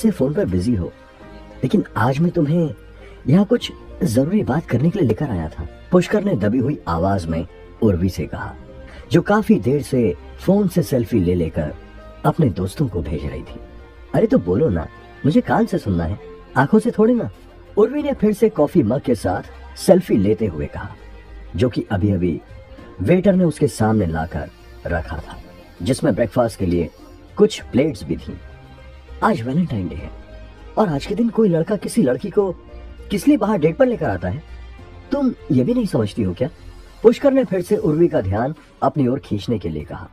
से फोन पर बिजी हो, लेकिन आज मैं तुम्हें यहाँ कुछ जरूरी बात करने के लिए लेकर आया था। पुष्कर ने दबी हुई आवाज में उर्वी से कहा, जो काफी देर से फोन से सेल्फी ले लेकर अपने दोस्तों को भेज रही थी। अरे तो बोलो ना, मुझे कान से सुनना है, आंखों से थोड़ी ना। उर्वी ने फिर से कॉफी मग के साथ सेल्फी लेते हुए कहा, जो कि अभी अभी वेटर ने उसके सामने लाकर रखा था, जिसमें ब्रेकफास्ट के लिए कुछ प्लेट्स भी थी। आज वैलेंटाइन डे है और आज के दिन कोई लड़का किसी लड़की को किस लिए बाहर डेट पर लेकर आता है? तुम ये भी नहीं समझती हो क्या? पुष्कर ने फिर से उर्वी का ध्यान अपनी ओर खींचने के लिए कहा।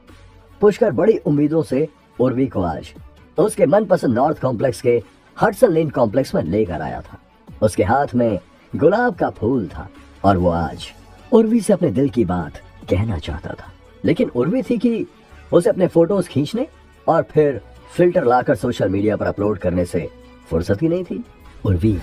पुष्कर बड़ी उम्मीदों से उर्वी को आज उसके मनपसंद नॉर्थ कॉम्प्लेक्स के हडसन लेन कॉम्प्लेक्स में लेकर आया था। उसके हाथ में गुलाब का फूल था और वो आज उर्वी से अपने दिल की बात कहना चाहता था, लेकिन उर्वी थी कि उसे अपने फोटोज खींचने और फिर फिल्टर लाकर सोशल मीडिया पर अपलोड करने से फुर्सत ही नहीं थी। उर्वी,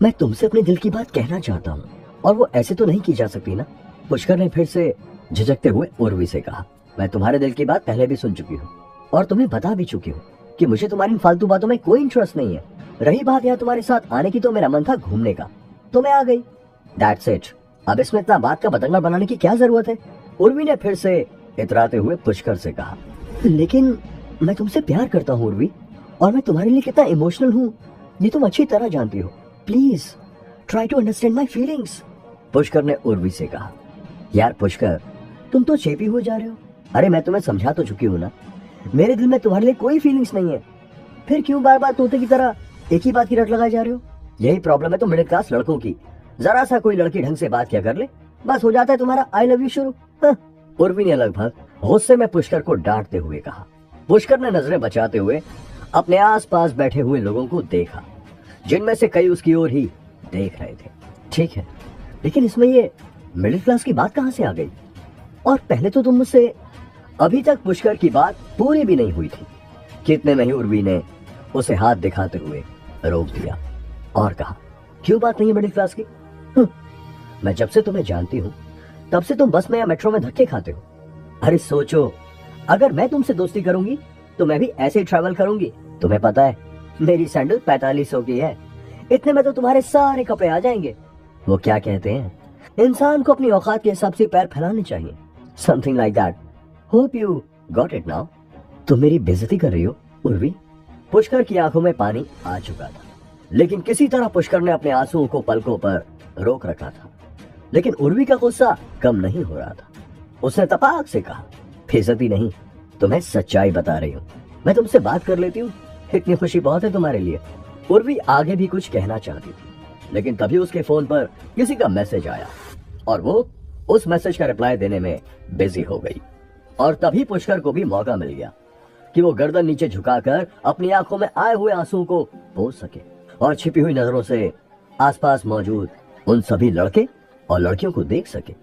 मैं तुमसे अपने दिल की बात कहना चाहता हूँ और वो ऐसे तो नहीं की जा सकती ना? पुष्कर ने फिर से झिझकते हुए उर्वी से कहा, मैं तुम्हारे दिल की बात पहले भी सुन चुकी हूँ और तुम्हें बता भी चुकी हूँ कि मुझे तुम्हारी फालतू बातों में कोई इंटरेस्ट नहीं है। रही बात यहाँ तुम्हारे साथ आने की, तो मेरा मन था घूमने का, तो मैं आ गई। That's it. अब इसमें इतना बात का बतंगड़ बनाने की क्या जरूरत है? उर्वी ने फिर से इतराते हुए पुष्कर से कहा, लेकिन मैं तुमसे प्यार करता हूँ उर्वी, और मैं तुम्हारे लिए कितना इमोशनल हूँ ये तुम अच्छी तरह जानती हो। Please try to understand my feelings. Pushkar ने उर्वी से कहा, यार पुष्कर, तुम तो चेपी हो जा रहे हो। अरे मैं तुम्हें समझा तो चुकी हूँ ना, मेरे दिल में तुम्हारे लिए कोई फीलिंग्स नहीं है, फिर क्यों बार बार तोते की तरह एक ही बात की रट लगाए जा रहे हो? यही प्रॉब्लम है तो मिडिल क्लास लड़कों की। जरा सा कोई लड़की ढंग से बात क्या कर ले, बस हो जाता है तुम्हारा आई लव यू शुरू। उर्वी ने लगभग गुस्से में पुष्कर को डांटते हुए कहा। पुष्कर ने नजरें बचाते हुए अपने आसपास बैठे हुए लोगों को देखा, जिनमें से कई उसकी ओर ही देख रहे थे। ठीक है, लेकिन इसमें ये मिडिल क्लास की बात कहां से आ गई? और पहले तो तुम मुझसे अभी तक पुष्कर की बात पूरी भी नहीं हुई थी। कितने में ही उर्वी ने उसे हाथ दिखाते हुए रोक दिया और कहा, क्यों बात नहीं है मिडिल क्लास की? मैं जब से तुम्हें जानती हूँ तब से तुम बस में या मेट्रो में धक्के खाते हो। अरे सोचो, अगर मैं तुमसे दोस्ती करूंगी तो मैं भी ऐसे ही ट्रैवल करूंगी। तुम्हें पता है मेरी सैंडल 4500 की है, इतने में तो तुम्हारे सारे कपड़े आ जाएंगे। वो क्या कहते हैं, इंसान को अपनी औकात के हिसाब से पैर फैलाने चाहिए, something like that. Hope you got it now. तुम मेरी बेइज्जती कर रही हो उर्वी। पुष्कर की आंखों में पानी आ चुका था, लेकिन किसी तरह पुष्कर ने अपने आंसुओं को पलकों पर रोक रखा था। लेकिन उर्वी का गुस्सा कम नहीं हो रहा था। उसने तपाक से कहा, बेइज्जती नहीं, तुम्हें सच्चाई बता रही हूँ। मैं तुमसे बात कर लेती हूँ, इतनी खुशी बहुत है तुम्हारे लिए। उर्वी आगे भी कुछ कहना चाहती थी, लेकिन तभी उसके फोन पर किसी का मैसेज आया और वो उस मैसेज का रिप्लाई देने में बिजी हो गई। और तभी पुष्कर को भी मौका मिल गया कि वो गर्दन नीचे झुकाकर अपनी आंखों में आए हुए आंसुओं को पोंछ सके और छिपी हुई नजरों से आसपास मौजूद उन सभी लड़के और लड़कियों को देख सके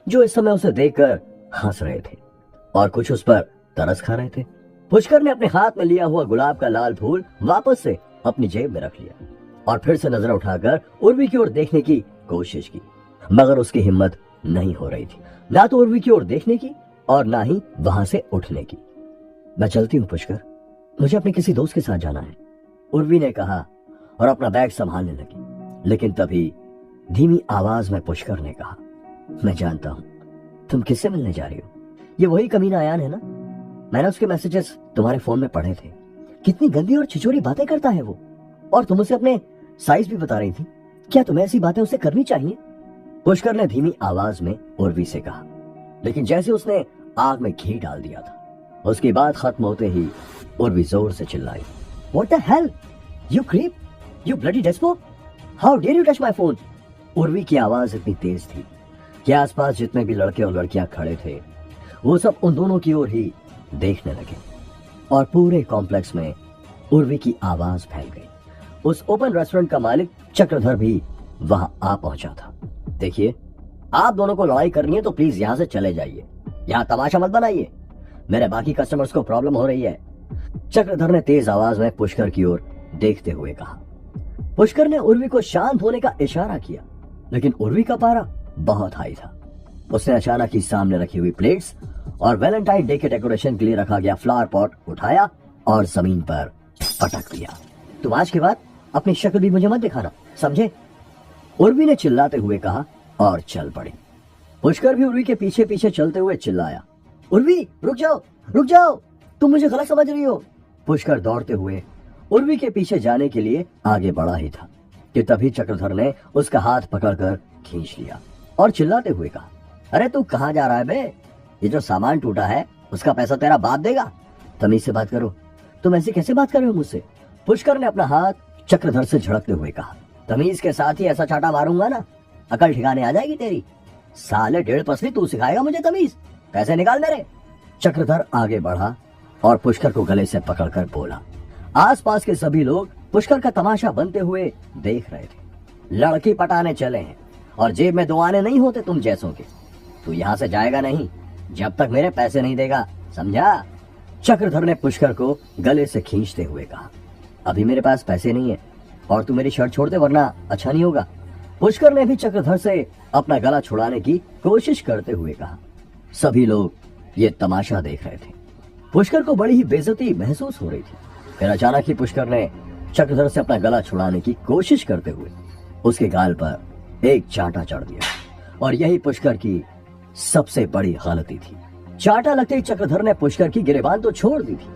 जो इस समय उसे देखकर हंस रहे थे और कुछ उस पर तरस खा रहे थे। पुष्कर ने अपने हाथ में लिया हुआ गुलाब का लाल फूल वापस से अपनी जेब में रख लिया और फिर से नजर उठाकर उर्वी की ओर देखने की कोशिश की, मगर उसकी हिम्मत नहीं हो रही थी, ना तो उर्वी की ओर देखने की और ना ही वहां से उठने की। मैं चलती हूँ पुष्कर, मुझे अपने किसी दोस्त के साथ जाना है, उर्वी ने कहा और अपना बैग संभालने लगी। लेकिन तभी धीमी आवाज में पुष्कर ने कहा, मैं जानता हूं तुम किससे मिलने जा रही हो। ये वही कमीना अयान है ना? मैंने उसके मैसेजेस तुम्हारे फोन में पढ़े थे। कितनी गंदी और छिछोरी बातें करता है वो, और तुम उसे अपने साइज भी बता रही थी। क्या तुम्हें ऐसी बातें उसे करनी चाहिए? पुष्कर ने धीमी आवाज में उर्वी से कहा, लेकिन जैसे उसने आग में घी डाल दिया था, उसकी बात खत्म होते ही उर्वी जोर से चिल्लाई, What the hell? You creep? You bloody despo? How dare you touch my phone? Urvi की आवाज इतनी तेज थी कि आसपास जितने भी लड़के और लड़कियां खड़े थे वो सब उन दोनों की ओर ही देखने लगे और पूरे कॉम्प्लेक्स में उर्वी की आवाज फैल गई। उस ओपन रेस्टोरेंट का मालिक चक्रधर भी वहां आ पहुंचा था। देखिए, आप दोनों को लड़ाई करनी है तो प्लीज यहाँ से चले जाइए, यहाँ तमाशा मत बनाइए, मेरे बाकी कस्टमर्स को प्रॉब्लम हो रही है, चक्रधर ने तेज आवाज में पुष्कर की ओर देखते हुए कहा। पुष्कर ने उर्वी को शांत होने का इशारा किया, लेकिन उर्वी का पारा बहुत हाई था। उसने अचानक ही सामने रखी हुई प्लेट्स और वैलेंटाइन डे के डेकोरेशन के लिए रखा गया फ्लावर पॉट उठाया और जमीन पर पटक दिया। तुम आज के बाद अपनी शक्ल भी मुझे मत दिखाना, समझे? उर्वी ने चिल्लाते हुए कहा और चल पड़ी। पुष्कर भी उर्वी के पीछे पीछे चलते हुए चिल्लाया, उर्वी रुक जाओ, रुक जाओ, तुम मुझे गलत समझ रही हो। पुष्कर दौड़ते हुए उर्वी के पीछे जाने के लिए आगे बढ़ा ही था कि तभी चक्रधर ने उसका हाथ पकड़कर खींच लिया और चिल्लाते हुए कहा, अरे तू कहां जा रहा है बे? ये जो सामान टूटा है उसका पैसा तेरा बाप देगा। तमीज से बात करो, तुम ऐसे कैसे बात कर रहे हो मुझसे? पुष्कर ने अपना हाथ चक्रधर से झड़कते हुए कहा, तमीज के साथ ही ऐसा चाटा मारूंगा ना, अकल ठिकाने आ जाएगी तेरी। साले 1.5 पसली तू सिखाएगा मुझे तमीज? पैसे निकाल मेरे। चक्रधर आगे बढ़ा और पुष्कर को गले से पकड़कर बोला। आसपास के सभी लोग पुष्कर का तमाशा बनते हुए देख रहे थे। लड़की पटाने चले हैं और जेब में 2 आने नहीं होते तुम जैसों के। तू यहाँ से जाएगा नहीं जब तक मेरे पैसे नहीं देगा, समझा? चक्रधर ने पुष्कर को गले से खींचते हुए कहा, अभी मेरे पास पैसे नहीं है और तू मेरी शर्ट छोड़ दे वरना अच्छा नहीं होगा। पुष्कर ने भी चक्रधर से अपना गला छुड़ाने की कोशिश करते हुए कहा। सभी लोग ये तमाशा देख रहे थे। पुष्कर को बड़ी ही बेइज्जती महसूस हो रही थी। फिर अचानक ही पुष्कर ने चक्रधर से अपना गला छुड़ाने की कोशिश करते हुए उसके गाल पर एक चांटा चढ़ दिया और यही पुष्कर की सबसे बड़ी गलती थी। चांटा लगते ही चक्रधर ने पुष्कर की गिरेबान तो छोड़ दी थी,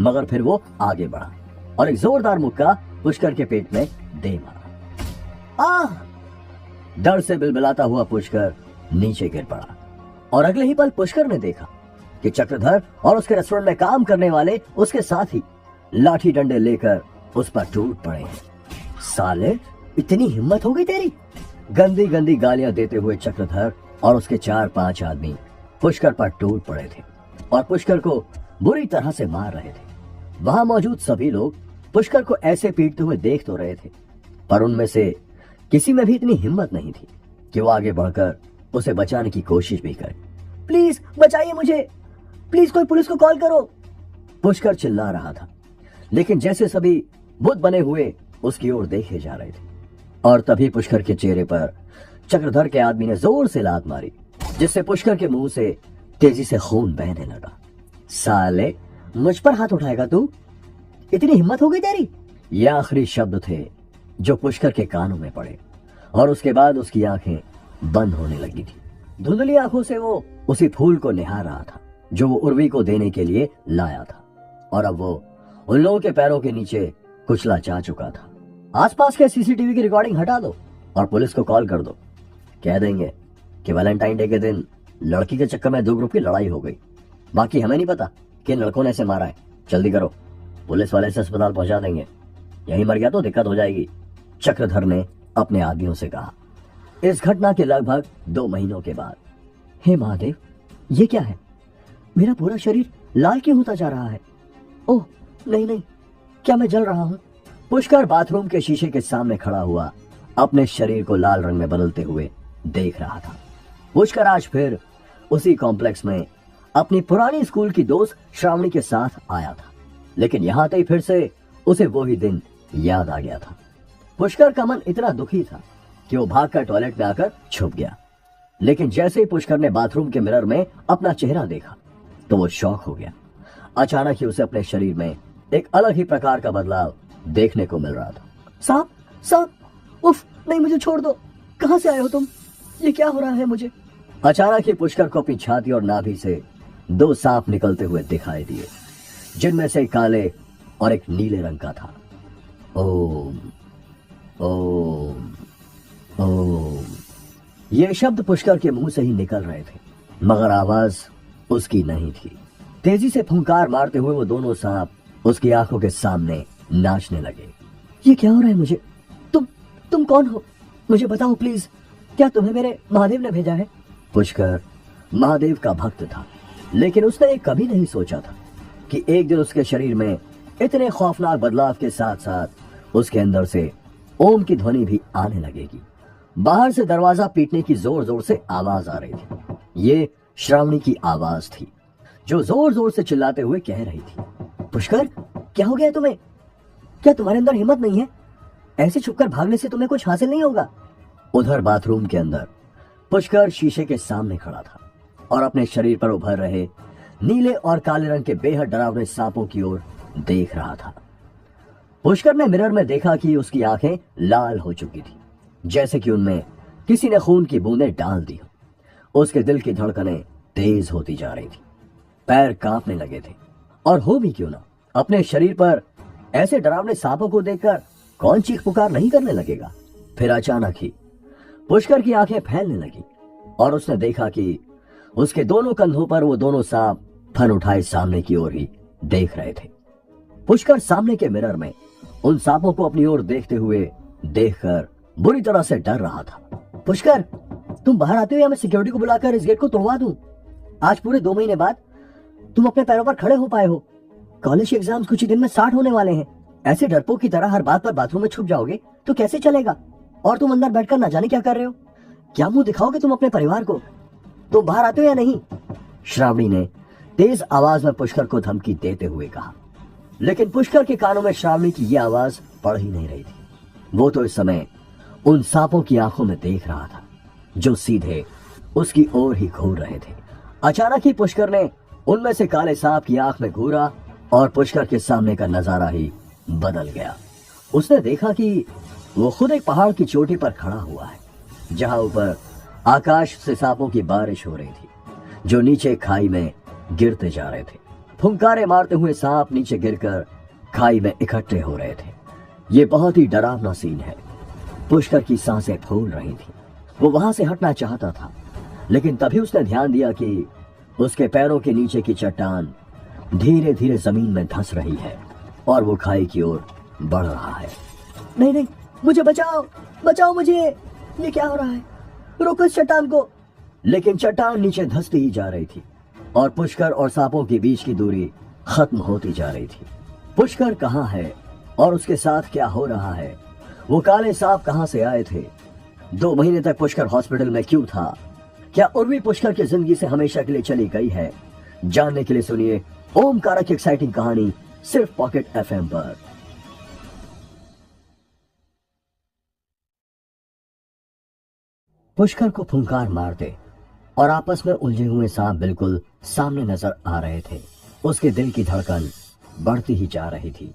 मगर फिर वो आगे बढ़ा और एक जोरदार मुक्का पुष्कर के पेट में दे मारा। आह! डर से बिलबिलाता हुआ पुष्कर नीचे गिर पड़ा और अगले ही पल पुष्कर ने देखा कि चक्रधर और उसके रेस्टोरेंट में काम करने वाले उसके साथ ही लाठी डंडे लेकर उस पर टूट पड़े हैं। साले, इतनी हिम्मत हो गई तेरी? गंदी गंदी गालियां देते हुए चक्रधर और उसके 4-5 आदमी पुष्कर पर टूट पड़े थे और पुष्कर को बुरी तरह से मार रहे थे। वहां मौजूद सभी लोग पुष्कर को ऐसे पीटते हुए देख तो रहे थे, पर उनमें से किसी में भी इतनी हिम्मत नहीं थी कि वो आगे बढ़कर उसे बचाने की कोशिश भी करे। प्लीज बचाइए मुझे, प्लीज कोई पुलिस को कॉल करो, पुष्कर चिल्ला रहा था। लेकिन जैसे सभी बुत बने हुए उसकी ओर देखे जा रहे थे और तभी पुष्कर के चेहरे पर चक्रधर के आदमी ने जोर से लात मारी, जिससे पुष्कर के मुंह से तेजी से खून बहने लगा। साले, मुझ पर हाथ उठाएगा तू? इतनी हिम्मत हो गई तेरी? ये आखिरी शब्द थे जो पुष्कर के कानों में पड़े और उसके बाद उसकी आंखें बंद होने लगी थी। धुंधली आंखों से वो उसी फूल को निहार रहा था जो वो उर्वी को देने के लिए लाया था और अब वो उन लोगों के पैरों के नीचे कुचला जा चुका था। आसपास के सीसीटीवी की रिकॉर्डिंग हटा दो और पुलिस को कॉल कर दो। कह देंगे कि वैलेंटाइन डे के दिन लड़की के चक्कर में 2 ग्रुप की लड़ाई हो गई। बाकी हमें नहीं पता कि लड़कों ने इसे मारा है। जल्दी करो, पुलिस वाले इसे अस्पताल पहुंचा देंगे। यहीं मर गया तो दिक्कत हो जाएगी, चक्रधर ने अपने आदमियों से कहा। इस घटना के लगभग 2 महीनों के बाद, हे महादेव, ये क्या है? मेरा पूरा शरीर लाल क्यों होता जा रहा है? ओह नहीं नहीं, क्या मैं जल रहा हूं? पुष्कर बाथरूम के शीशे के सामने खड़ा हुआ अपने शरीर को लाल रंग में बदलते हुए देख रहा था। पुष्कर आज फिर उसी कॉम्प्लेक्स में अपनी पुरानी स्कूल की दोस्त श्रावणी के साथ आया था, लेकिन यहां आते ही फिर से उसे वो ही दिन याद आ गया था। पुष्कर का मन इतना दुखी था कि वो भागकर टॉयलेट में आकर छुप गया, लेकिन जैसे ही पुष्कर ने बाथरूम के मिरर में अपना चेहरा देखा तो वो शॉक हो गया। अचानक ही उसे अपने शरीर में एक अलग ही प्रकार का बदलाव देखने को मिल रहा था। सांप, सांप, उफ, नहीं मुझे छोड़ दो, कहां से आए हो तुम? ये क्या हो रहा है मुझे? अचानक ही पुष्कर को अपनी छाती और नाभि से 2 सांप निकलते हुए दिखाई दिए, जिनमें से एक काले और एक नीले रंग का था। ओम ओम ओम, ये शब्द पुष्कर के मुंह से ही निकल रहे थे, मगर आवाज उसकी नहीं थी। तेजी से फुंकार मारते हुए वो दोनों सांप उसकी आंखों के सामने नाचने लगे। ये क्या हो रहा है मुझे? तुम कौन हो? मुझे बताओ प्लीज, क्या तुम्हें मेरे महादेव ने भेजा है? पुष्कर महादेव का भक्त था, लेकिन उसने कभी नहीं सोचा था कि एक दिन उसके शरीर में इतने खौफनाक बदलाव के साथ साथ उसके अंदर से ओम की ध्वनि भी आने लगेगी। बाहर से दरवाजा पीटने की जोर जोर से आवाज आ रही थी। ये श्रावणी की आवाज थी जो जोर जोर से चिल्लाते हुए कह रही थी, पुष्कर क्या हो गया तुम्हें? क्या तुम्हारे अंदर हिम्मत नहीं है? ऐसे छुपकर भागने से तुम्हें कुछ हासिल नहीं होगा। उधर बाथरूम के अंदर पुष्कर शीशे के सामने खड़ा था और अपने शरीर पर उभर रहे नीले और काले रंग के बेहद डरावने सांपों की ओर देख रहा था। पुष्कर ने मिरर में देखा कि उसकी आंखें लाल हो चुकी थी, जैसे कि उनमें किसी ने खून की बूंदें डाल दी हो। उसके दिल की धड़कनें तेज होती जा रही थी, पैर कांपने लगे थे। और हो भी क्यों ना, अपने शरीर पर ऐसे डरावने सांपों को देखकर कौन चीख पुकार नहीं करने लगेगा। फिर अचानक ही पुष्कर की आंखें फैलने लगी और उसने देखा कि उसके दोनों कंधों पर वो दोनों सांप फन उठाए सामने की ओर ही देख रहे थे। पुष्कर सामने के मिरर में उन सांपों को अपनी ओर देखते हुए देखकर बुरी तरह से डर रहा था। पुष्कर, तुम बाहर आते हो या मैं सिक्योरिटी को बुलाकर इस गेट को तोड़वा दूं? आज पूरे 2 महीने बाद तुम अपने पैरों पर खड़े हो पाए हो। कॉलेज के एग्जाम्स कुछ ही दिन में स्टार्ट होने वाले हैं। ऐसे डरपोक की तरह हर बात पर बाथरूम में छुप जाओगे तो कैसे चलेगा? और तुम अंदर बैठकर ना जाने क्या कर रहे हो? क्या मुंह दिखाओगे तुम अपने परिवार को? तुम बाहर आते हो या नहीं? श्रावणी ने तेज आवाज में पुष्कर को धमकी देते हुए कहा। लेकिन पुष्कर के कानों में श्रावणी की यह आवाज पड़ ही नहीं रही थी। वो तो इस समय उन सांपों की आंखों में देख रहा था जो सीधे उसकी ओर ही घूर रहे थे। अचानक ही पुष्कर ने उनमें से काले सांप की आंख में घूरा और पुष्कर के सामने का नजारा ही बदल गया। उसने देखा कि वो खुद एक पहाड़ की चोटी पर खड़ा हुआ है, जहां ऊपर आकाश से सांपों की बारिश हो रही थी जो नीचे खाई में गिरते जा रहे थे। फुंकारे मारते हुए सांप नीचे गिरकर खाई में इकट्ठे हो रहे थे। ये बहुत ही डरावना सीन है। पुष्कर की सांसें फूल रही थी। वो वहां से हटना चाहता था, लेकिन तभी उसने ध्यान दिया कि उसके पैरों के नीचे की चट्टान धीरे धीरे जमीन में धंस रही है और वो खाई की ओर बढ़ रहा है। नहीं नहीं, मुझे बचाओ, बचाओ मुझे, ये क्या हो रहा है? रोको इस चट्टान को। लेकिन चट्टान नीचे धंसती ही जा रही थी और पुष्कर और सांपों के बीच की दूरी खत्म होती जा रही थी। पुष्कर कहाँ है और उसके साथ क्या हो रहा है? वो काले सांप कहां से आए थे? 2 महीने तक पुष्कर हॉस्पिटल में क्यों था? क्या उर्वी पुष्कर की जिंदगी से हमेशा के लिए चली गई है? जानने के लिए सुनिए ओमकारा की एक्साइटिंग कहानी सिर्फ पॉकेट एफएम पर। पुष्कर को फुंकार मारते और आपस में उलझे हुए सांप बिल्कुल सामने नजर आ रहे थे। उसके दिल की धड़कन बढ़ती ही जा रही थी।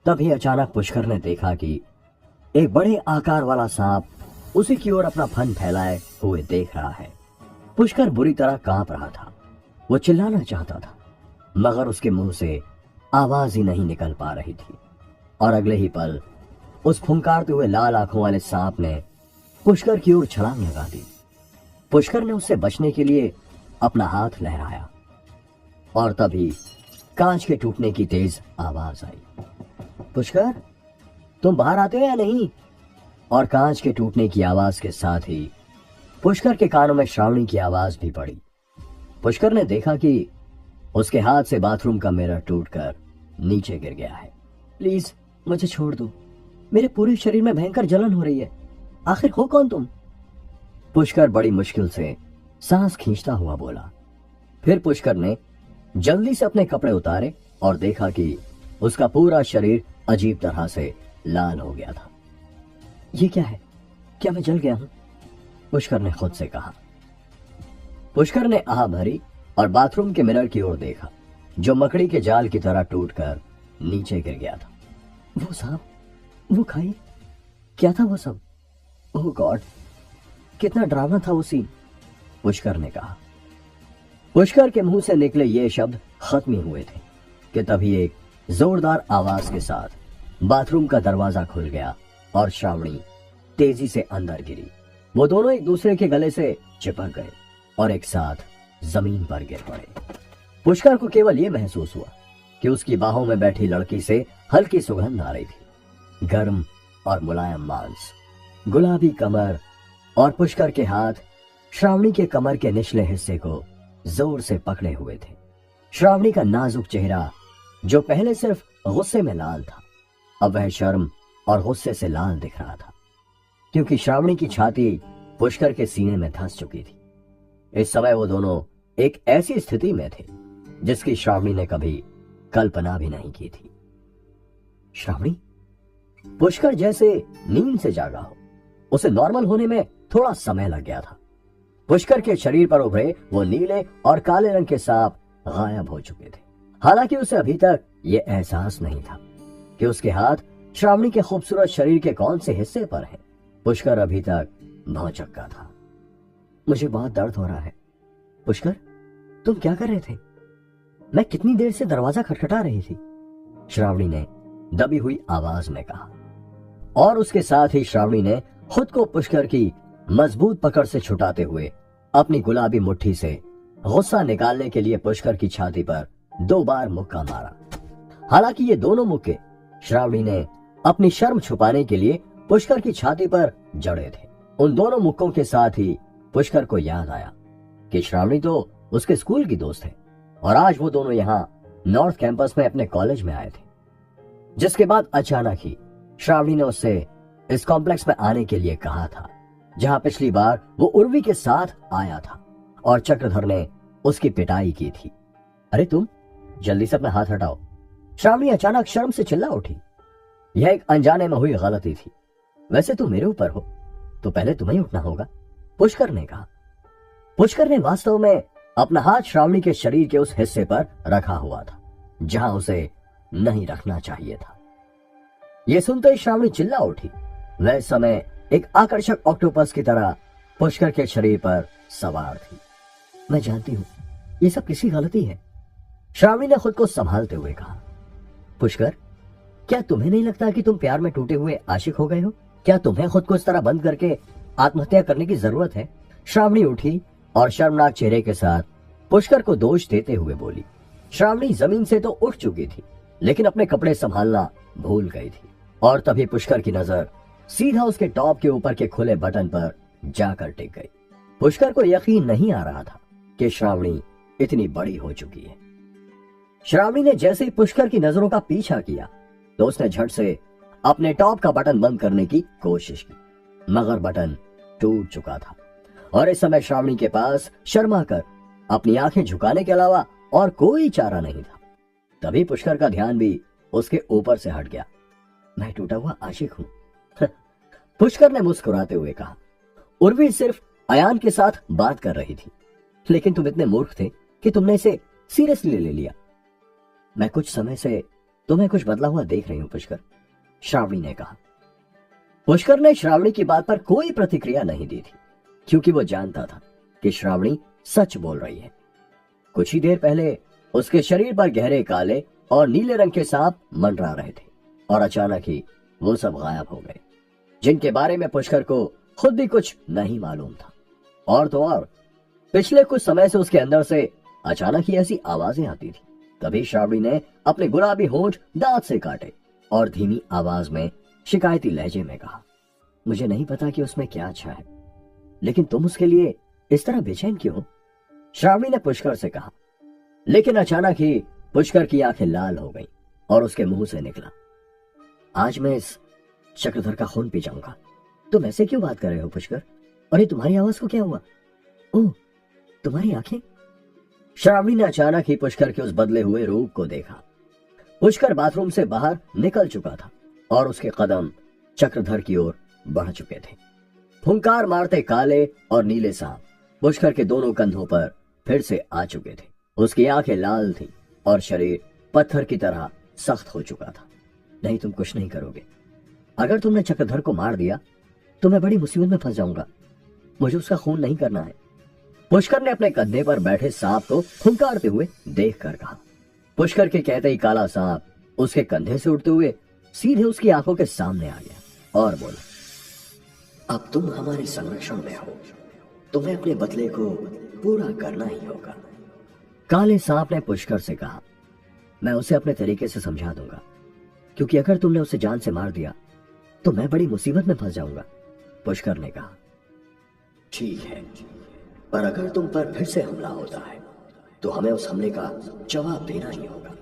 तभी अचानक पुष्कर ने देखा कि एक बड़े आकार वाला सांप उसी की ओर अपना फन फैलाए हुए देख रहा है। पुष्कर बुरी तरह कांप रहा था। वो चिल्लाना चाहता था, मगर उसके मुंह से आवाज ही नहीं निकल पा रही थी। और अगले ही पल उस फुंकारते हुए लाल आंखों वाले सांप ने पुष्कर की ओर छलांग लगा दी। पुष्कर ने उससे बचने के लिए अपना हाथ लहराया और तभी कांच के टूटने की तेज आवाज आई। पुष्कर, तुम बाहर आते हो या नहीं? और कांच के टूटने की आवाज के साथ ही पुष्कर के कानों में श्रावणी की आवाज भी पड़ी। पुष्कर ने देखा कि उसके हाथ से बाथरूम का मिरर टूटकर नीचे गिर गया है। प्लीज मुझे छोड़ दो, मेरे पूरे शरीर में भयंकर जलन हो रही है। आखिर हो कौन तुम? पुष्कर बड़ी मुश्किल से सांस खींचता हुआ बोला। फिर पुष्कर ने जल्दी से अपने कपड़े उतारे और देखा कि उसका पूरा शरीर अजीब तरह से लाल हो गया था। ये क्या है? क्या मैं जल गया हूं? पुष्कर ने खुद से कहा। पुष्कर ने आह भरी और बाथरूम के मिरर की ओर देखा, जो मकड़ी के जाल की तरह टूटकर नीचे गिर गया था। वो सांप, वो खाई, क्या था वो सब? ओह गॉड, कितना डरावना था वो सीन, पुष्कर ने कहा। पुष्कर के मुंह से निकले ये शब्द खत्म ही हुए थे कि तभी एक जोरदार आवाज के साथ बाथरूम का दरवाजा खुल गया और श्रावणी तेजी से अंदर गिरी। वो दोनों एक दूसरे के गले से चिपक गए और एक साथ जमीन पर गिर पड़े। पुष्कर को केवल यह महसूस हुआ कि उसकी बाहों में बैठी लड़की से हल्की सुगंध आ रही थी। गर्म और मुलायम मांस, गुलाबी कमर और पुष्कर के हाथ श्रावणी के कमर के निचले हिस्से को जोर से पकड़े हुए थे। श्रावणी का नाजुक चेहरा, जो पहले सिर्फ गुस्से में लाल था, अब वह शर्म और गुस्से से लाल दिख रहा था, क्योंकि श्रावणी की छाती पुष्कर के सीने में धंस चुकी थी। इस समय वो दोनों एक ऐसी स्थिति में थे जिसकी श्रावणी ने कभी कल्पना भी नहीं की थी। श्रावणी? पुष्कर जैसे नींद से जागा हो। उसे नॉर्मल होने में थोड़ा समय लग गया था। पुष्कर के शरीर पर उभरे वो नीले और काले रंग के सांप गायब हो चुके थे। हालांकि उसे अभी तक ये एहसास नहीं था कि उसके हाथ श्रावणी के खूबसूरत शरीर के कौन से हिस्से पर हैं। पुष्कर अभी तक भौचक्का था। मुझे बहुत दर्द हो रहा है। पुष्कर, तुम क्या कर रहे थे? मैं कितनी देर से दरवाजा खटखटा रही थी, श्रावणी ने दबी हुई आवाज में कहा। और उसके साथ ही श्रावणी ने खुद को पुष्कर की मजबूत पकड़ से छुटाते हुए अपनी गुलाबी मुट्ठी से गुस्सा निकालने के लिए पुष्कर की छाती पर 2 बार मुक्का मारा। हालांकि ये दोनों मुक्के श्रावणी ने अपनी शर्म छुपाने के लिए पुष्कर की छाती पर जड़े थे। उन दोनों मुक्कों के साथ ही पुष्कर को याद आया कि श्रावणी तो उसके स्कूल की दोस्त है और आज वो दोनों यहाँ नॉर्थ कैंपस में अपने कॉलेज में आए थे। जिसके बाद अचानक ही श्रावणी ने उससे इस कॉम्प्लेक्स में आने के लिए कहा था, जहां पिछली बार वो उर्वी के साथ आया था और चक्रधर ने उसकी पिटाई की थी। अरे तुम जल्दी से अपना हाथ हटाओ। श्रावणी अचानक शर्म से चिल्ला उठी। यह एक अनजाने में हुई गलती थी। वैसे तुम मेरे ऊपर हो तो पहले तुम्हें उठना होगा, पुष्कर ने कहा। पुष्कर ने वास्तव में अपना हाथ श्रावणी के शरीर के उस हिस्से पर रखा हुआ था जहां उसे नहीं रखना चाहिए था। यह सुनते ही श्रावणी चिल्ला उठी। वह समय एक आकर्षक ऑक्टोपस की तरह पुष्कर के शरीर पर सवार थी। मैं जानती हूं ये सब किसी गलती है, श्रावणी ने खुद को संभालते हुए कहा। पुष्कर, क्या तुम्हें नहीं लगता कि तुम प्यार में टूटे हुए आशिक हो गए हो? क्या तुम्हें खुद को इस तरह बंद करके आत्महत्या करने की जरूरत है? श्रावणी उठी और शर्मनाक चेहरे के साथ पुष्कर को दोष देते हुए बोली। श्रावणी जमीन से तो उठ चुकी थी लेकिन अपने कपड़े संभालना भूल गई थी और तभी पुष्कर की नजर सीधा उसके टॉप के ऊपर के खुले बटन पर जाकर टिक गई। पुष्कर को यकीन नहीं आ रहा था कि श्रावणी इतनी बड़ी हो चुकी है। श्रावणी ने जैसे ही पुष्कर की नजरों का पीछा किया तो उसने झट से अपने टॉप का बटन बंद करने की कोशिश की, मगर बटन टूट चुका था और इस समय श्रावणी के पास शर्मा कर अपनी आंखें झुकाने के अलावा और कोई चारा नहीं था। तभी पुष्कर का ध्यान भी उसके ऊपर से हट गया। मैं टूटा हुआ आशिक हूं, पुष्कर ने मुस्कुराते हुए कहा। उर्वी सिर्फ अयान के साथ बात कर रही थी, लेकिन तुम इतने मूर्ख थे कि तुमने इसे सीरियसली ले लिया। मैं कुछ समय से तुम्हें कुछ बदला हुआ देख रही हूं पुष्कर, श्रावणी ने कहा। पुष्कर ने श्रावणी की बात पर कोई प्रतिक्रिया नहीं दी थी क्योंकि वो जानता था कि श्रावणी सच बोल रही है। कुछ ही देर पहले उसके शरीर पर गहरे काले और नीले रंग के सांप मंडरा रहे थे और अचानक ही वो सब गायब हो गए, जिनके बारे में पुष्कर को खुद भी कुछ नहीं मालूम था। और तो और पिछले कुछ समय से उसके अंदर से अचानक ही ऐसी आवाजें आती थी। तभी श्रावणी ने अपने गुलाबी होंठ दांत से काटे और धीमी आवाज में शिकायती लहजे में कहा, मुझे नहीं पता कि उसमें क्या अच्छा है, लेकिन तुम उसके लिए इस तरह बेचैन क्यों हो? श्रावणी ने पुष्कर से कहा। लेकिन अचानक ही पुष्कर की आंखें लाल हो गईं और उसके मुंह से निकला, आज मैं इस चक्रधर का खून पी जाऊंगा। तुम ऐसे क्यों बात कर रहे हो पुष्कर? और ये तुम्हारी आवाज को क्या हुआ? ओह, तुम्हारी आंखें। श्रावणी ने अचानक ही पुष्कर के उस बदले हुए रूप को देखा। पुष्कर बाथरूम से बाहर निकल चुका था और उसके कदम चक्रधर की ओर बढ़ चुके थे। फुंकार मारते काले और नीले सांप पुष्कर के दोनों कंधों पर फिर से आ चुके थे। उसकी आंखें लाल थी और शरीर पत्थर की तरह सख्त हो चुका था। नहीं, तुम कुछ नहीं करोगे। अगर तुमने चक्रधर को मार दिया तो मैं बड़ी मुसीबत में फंस जाऊंगा। मुझे उसका खून नहीं करना है। पुष्कर ने अपने कंधे पर बैठे सांप को फुंकारते हुए देखकर कहा। पुष्कर के कहते ही काला सांप उसके कंधे से उड़ते हुए सीधे उसकी आंखों के सामने आ गया और बोला, अब तुम हमारे संरक्षण में हो, तुम्हें अपने बदले को पूरा करना ही होगा। काले सांप ने पुष्कर से कहा, मैं उसे अपने तरीके से समझा दूंगा, क्योंकि अगर तुमने उसे जान से मार दिया तो मैं बड़ी मुसीबत में फंस जाऊंगा। पुष्कर ने कहा, ठीक है, पर अगर तुम पर फिर से हमला होता है तो हमें उस हमले का जवाब देना ही होगा,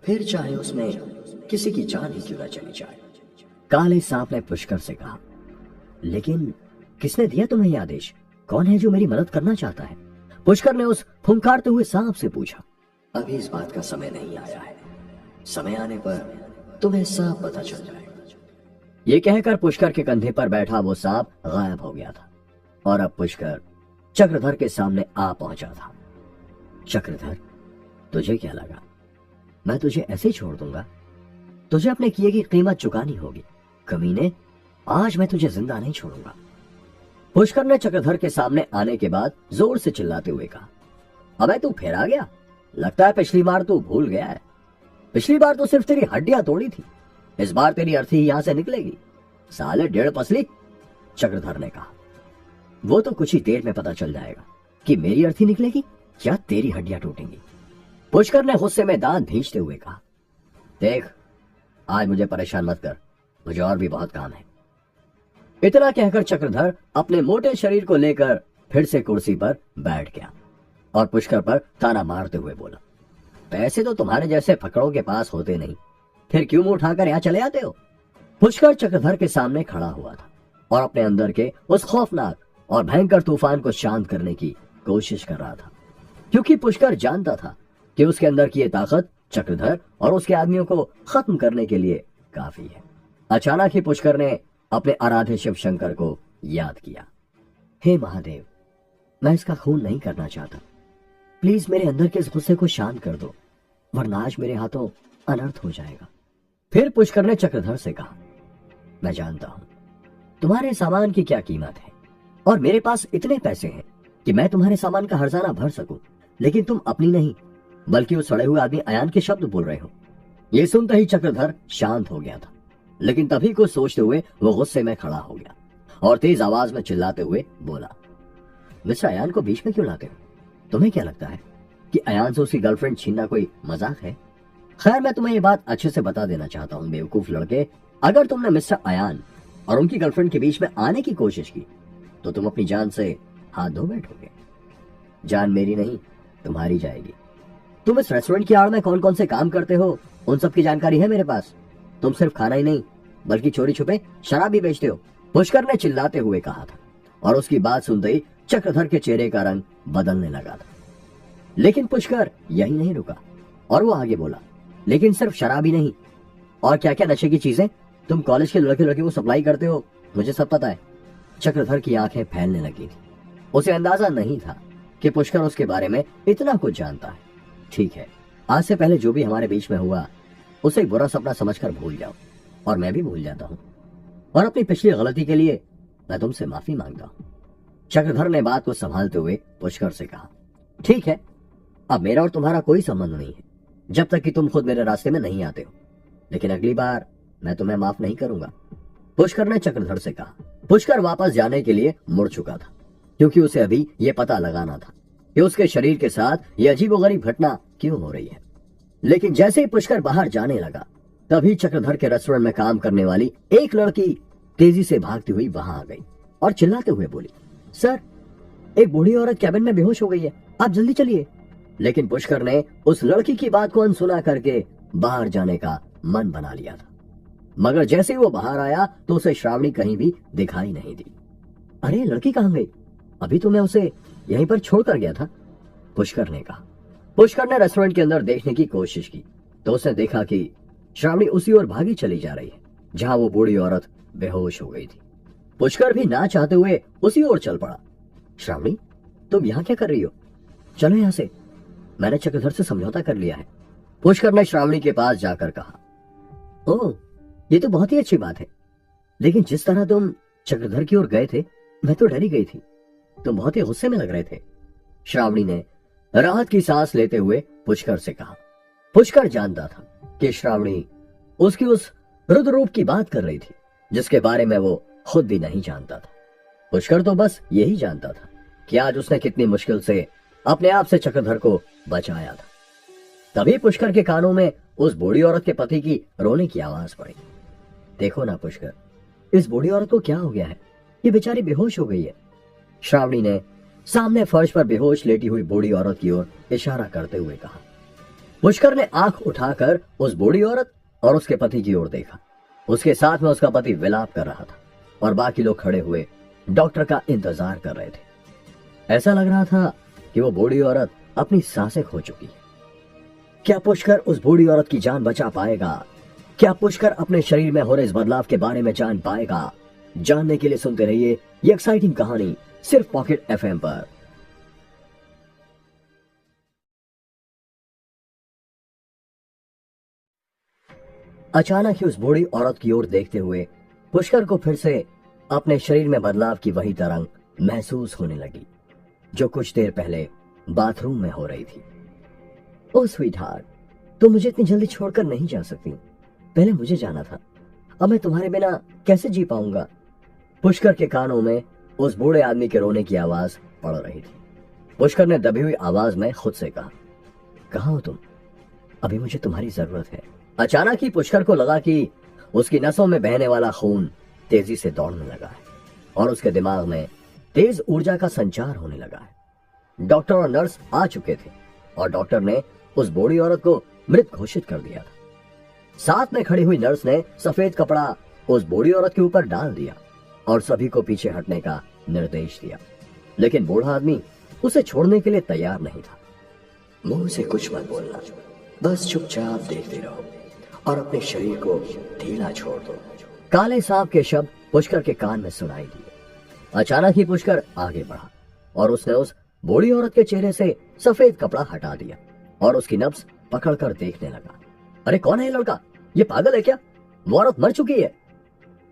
फिर चाहे उसमें किसी की जान ही क्यों न चली जाए। काले सांप ने पुष्कर से कहा, लेकिन किसने दिया तुम्हें यह आदेश? कौन है जो मेरी मदद करना चाहता है? पुष्कर ने उस फुंकारते हुए सांप से पूछा। अभी इस बात का समय नहीं आया है, समय आने पर तुम्हें सब पता चल जाएगा। ये कहकर पुष्कर के कंधे पर बैठा वो सांप गायब हो गया था और अब पुष्कर चक्रधर के सामने आ पहुंचा था। चक्रधर, तुझे क्या लगा मैं तुझे ऐसे ही छोड़ दूंगा? तुझे अपने किए की कीमत चुकानी होगी। कमीने, आज मैं तुझे जिंदा नहीं छोड़ूंगा। पुष्कर ने चक्रधर के सामने आने के बाद जोर से चिल्लाते हुए कहा, अबे तू फिर आ गया? लगता है पिछली बार तू भूल गया है। पिछली बार तो सिर्फ तेरी हड्डियां तोड़ी थी, इस बार तेरी अर्थी यहां से निकलेगी। साले डेढ़ पसली। चक्रधर ने कहा, वो तो कुछ ही देर में पता चल जाएगा कि मेरी अर्थी निकलेगी या तेरी हड्डियां टूटेंगी। पुष्कर ने गुस्से में दांत भींचते हुए कहा, देख, आज मुझे परेशान मत कर, मुझे और भी बहुत काम है। इतना कहकर चक्रधर अपने मोटे शरीर को लेकर फिर से कुर्सी पर बैठ गया और पुष्कर पर ताना मारते हुए बोला, पैसे तो तुम्हारे जैसे फकड़ों के पास होते नहीं, फिर क्यों मुंह उठाकर यहां चले आते हो? पुष्कर चक्रधर के सामने खड़ा हुआ था और अपने अंदर के उस खौफनाक और भयंकर तूफान को शांत करने की कोशिश कर रहा था, क्योंकि पुष्कर जानता था कि उसके अंदर की ये ताकत चक्रधर और उसके आदमियों को खत्म करने के लिए काफी है। अचानक ही पुष्कर ने अपने आराध्य शिव शंकर को याद किया। हे महादेव, मैं इसका खून नहीं करना चाहता, प्लीज मेरे अंदर के इस गुस्से को शांत कर दो, वरना आज मेरे हाथों अनर्थ हो जाएगा। फिर पुष्कर ने चक्रधर से कहा, मैं जानता हूं तुम्हारे सामान की क्या कीमत है और मेरे पास इतने पैसे हैं कि मैं तुम्हारे सामान का हर्जाना भर सकूं, लेकिन तुम अपनी नहीं बल्कि उस सड़े हुए आदमी अयान के शब्द बोल रहे हो। यह सुनते ही चक्रधर शांत हो गया था, लेकिन तभी कुछ सोचते हुए वो गुस्से में खड़ा हो गया और तेज आवाज में चिल्लाते हुए बोला, मिस्टर अयान को बीच में क्यों लाते हो? तुम्हें क्या लगता है कि अयान से उसकी गर्लफ्रेंड छीनना कोई मजाक है? खैर, मैं तुम्हें ये बात अच्छे से बता देना चाहता हूँ बेवकूफ लड़के, अगर तुमने मिस्टर अयान और उनकी गर्लफ्रेंड के बीच में आने की कोशिश की तो तुम अपनी जान से हाथ धो बैठोगे। जान मेरी नहीं, तुम्हारी जाएगी। तुम इस रेस्टोरेंट की आड़ में कौन कौन से काम करते हो उन सब की जानकारी है मेरे पास। तुम सिर्फ खाना ही नहीं बल्कि चोरी छुपे शराब भी बेचते हो, पुष्कर ने चिल्लाते हुए कहा था। और उसकी बात सुनते ही चक्रधर के चेहरे का रंग बदलने लगा था। लेकिन पुष्कर यही नहीं रुका और वो आगे बोला, लेकिन सिर्फ शराब ही नहीं, और क्या क्या नशे की चीजें तुम कॉलेज के लड़के लड़के को सप्लाई करते हो, मुझे सब पता है। चक्रधर की आंखें फैलने लगी थी। उसे अंदाजा नहीं था कि पुष्कर उसके बारे में इतना कुछ जानता है। ठीक है, आज से पहले जो भी हमारे बीच में हुआ उसे एक बुरा सपना समझकर भूल जाओ, और मैं भी भूल जाता हूं, और अपनी पिछली गलती के लिए मैं तुमसे माफी मांगता हूं। चक्रधर ने बात को संभालते हुए पुष्कर से कहा, ठीक है, अब मेरा और तुम्हारा कोई संबंध नहीं है जब तक कि तुम खुद मेरे रास्ते में नहीं आते हो, लेकिन अगली बार मैं तुम्हें माफ नहीं करूंगा, पुष्कर ने चक्रधर से कहा। पुष्कर वापस जाने के लिए मुड़ चुका था, क्योंकि उसे अभी यह पता लगाना था कि उसके शरीर के साथ यह अजीबोगरीब घटना क्यों हो रही है। लेकिन जैसे ही पुष्कर बाहर जाने लगा, तभी चक्रधर के रेस्टोरेंट में काम करने वाली एक लड़की तेजी से भागती हुई वहां आ गई और चिल्लाते हुए बोली, सर, एक बूढ़ी औरत कैबिन में बेहोश हो गई है, आप जल्दी चलिए। लेकिन पुष्कर ने उस लड़की की बात को अनसुना करके बाहर जाने का मन बना लिया था। मगर जैसे ही वो बाहर आया तो उसे श्रावणी कहीं भी दिखाई नहीं दी। अरे, लड़की कहां गई? अभी तो मैं उसे यहीं पर छोड़कर गया था, पुष्कर ने कहा। पुष्कर ने रेस्टोरेंट के अंदर देखने की कोशिश की तो उसने देखा कि श्रावणी उसी ओर भागी चली जा रही है जहां वो बूढ़ी औरत बेहोश हो गई थी। पुष्कर भी ना चाहते हुए उसी ओर चल पड़ा। श्रावणी, तुम यहां क्या कर रही हो? चलो यहां से, मैंने चक्रधर से समझौता कर लिया है, पुष्कर ने श्रावणी के पास जाकर कहा। ओह, ये तो बहुत ही अच्छी बात है, लेकिन जिस तरह तुम चक्रधर की ओर गए थे मैं तो डरी गई थी, तुम बहुत ही गुस्से में लग रहे थे, श्रावणी ने राहत की सांस लेते हुए पुष्कर से कहा। पुष्कर जानता था कि श्रावणी उसकी उस रुद्र रूप की बात कर रही थी जिसके बारे में वो खुद भी नहीं जानता था। पुष्कर तो बस यही जानता था कि आज उसने कितनी मुश्किल से अपने आप से चक्रधर को बचाया था। तभी पुष्कर के कानों में उस बूढ़ी औरत के पति की रोने की आवाज पड़ी। देखो ना पुष्कर, इस बूढ़ी औरत को क्या हो गया है, ये बेचारी बेहोश हो गई है, श्रावणी ने सामने फर्श पर बेहोश लेटी हुई बूढ़ी औरत की ओर इशारा करते हुए कहा। पुष्कर ने आंख उठाकर उस बूढ़ी औरत और उसके पति की ओर देखा। उसके साथ में उसका पति विलाप कर रहा था और बाकी लोग खड़े हुए डॉक्टर का इंतजार कर रहे थे। ऐसा लग रहा था कि वो बूढ़ी औरत अपनी सांसें खो चुकी है। क्या पुष्कर उस बूढ़ी औरत की जान बचा पाएगा? क्या पुष्कर अपने शरीर में हो रहे इस बदलाव के बारे में जान पाएगा? जानने के लिए सुनते रहिए ये एक्साइटिंग कहानी सिर्फ पॉकेट एफएम पर। अचानक ही उस बूढ़ी औरत की ओर देखते हुए पुष्कर को फिर से अपने शरीर में बदलाव की वही तरंग महसूस होने लगी जो कुछ देर पहले बाथरूम में हो रही थी। ओ स्वीट हार्ट, तुम मुझे इतनी जल्दी छोड़कर नहीं जा सकती। पहले मुझे जाना था, अब मैं तुम्हारे बिना कैसे जी पाऊंगा। पुष्कर के कानों में उस बूढ़े आदमी के रोने की आवाज पड़ रही थी। पुष्कर ने दबी हुई आवाज में खुद से कहा, कहाँ हो तुम? अभी मुझे तुम्हारी जरूरत है। अचानक ही पुष्कर को लगा कि उसकी नसों में बहने वाला खून तेजी से दौड़ने लगा है और उसके दिमाग में तेज ऊर्जा का संचार होने लगा है। डॉक्टर और नर्स आ चुके थे और डॉक्टर ने उस बूढ़ी औरत को मृत घोषित कर दिया था। साथ में खड़ी हुई नर्स ने सफेद कपड़ा उस बूढ़ी औरत के ऊपर डाल दिया और सभी को पीछे हटने का निर्देश दिया, लेकिन बूढ़ा आदमी उसे छोड़ने के लिए तैयार नहीं था। मुंह से कुछ मत बोलना, बस चुपचाप देखते रहो और अपने शरीर को ढीला छोड़ दो। काले सांप के शब्द पुष्कर के कान में सुनाई दिए। अचानक ही पुष्कर आगे बढ़ा और उसने उस बूढ़ी औरत के चेहरे से सफेद कपड़ा हटा दिया और उसकी नब्ज पकड़कर देखने लगा। अरे कौन है ये लड़का? ये पागल है क्या? वो औरत मर चुकी है,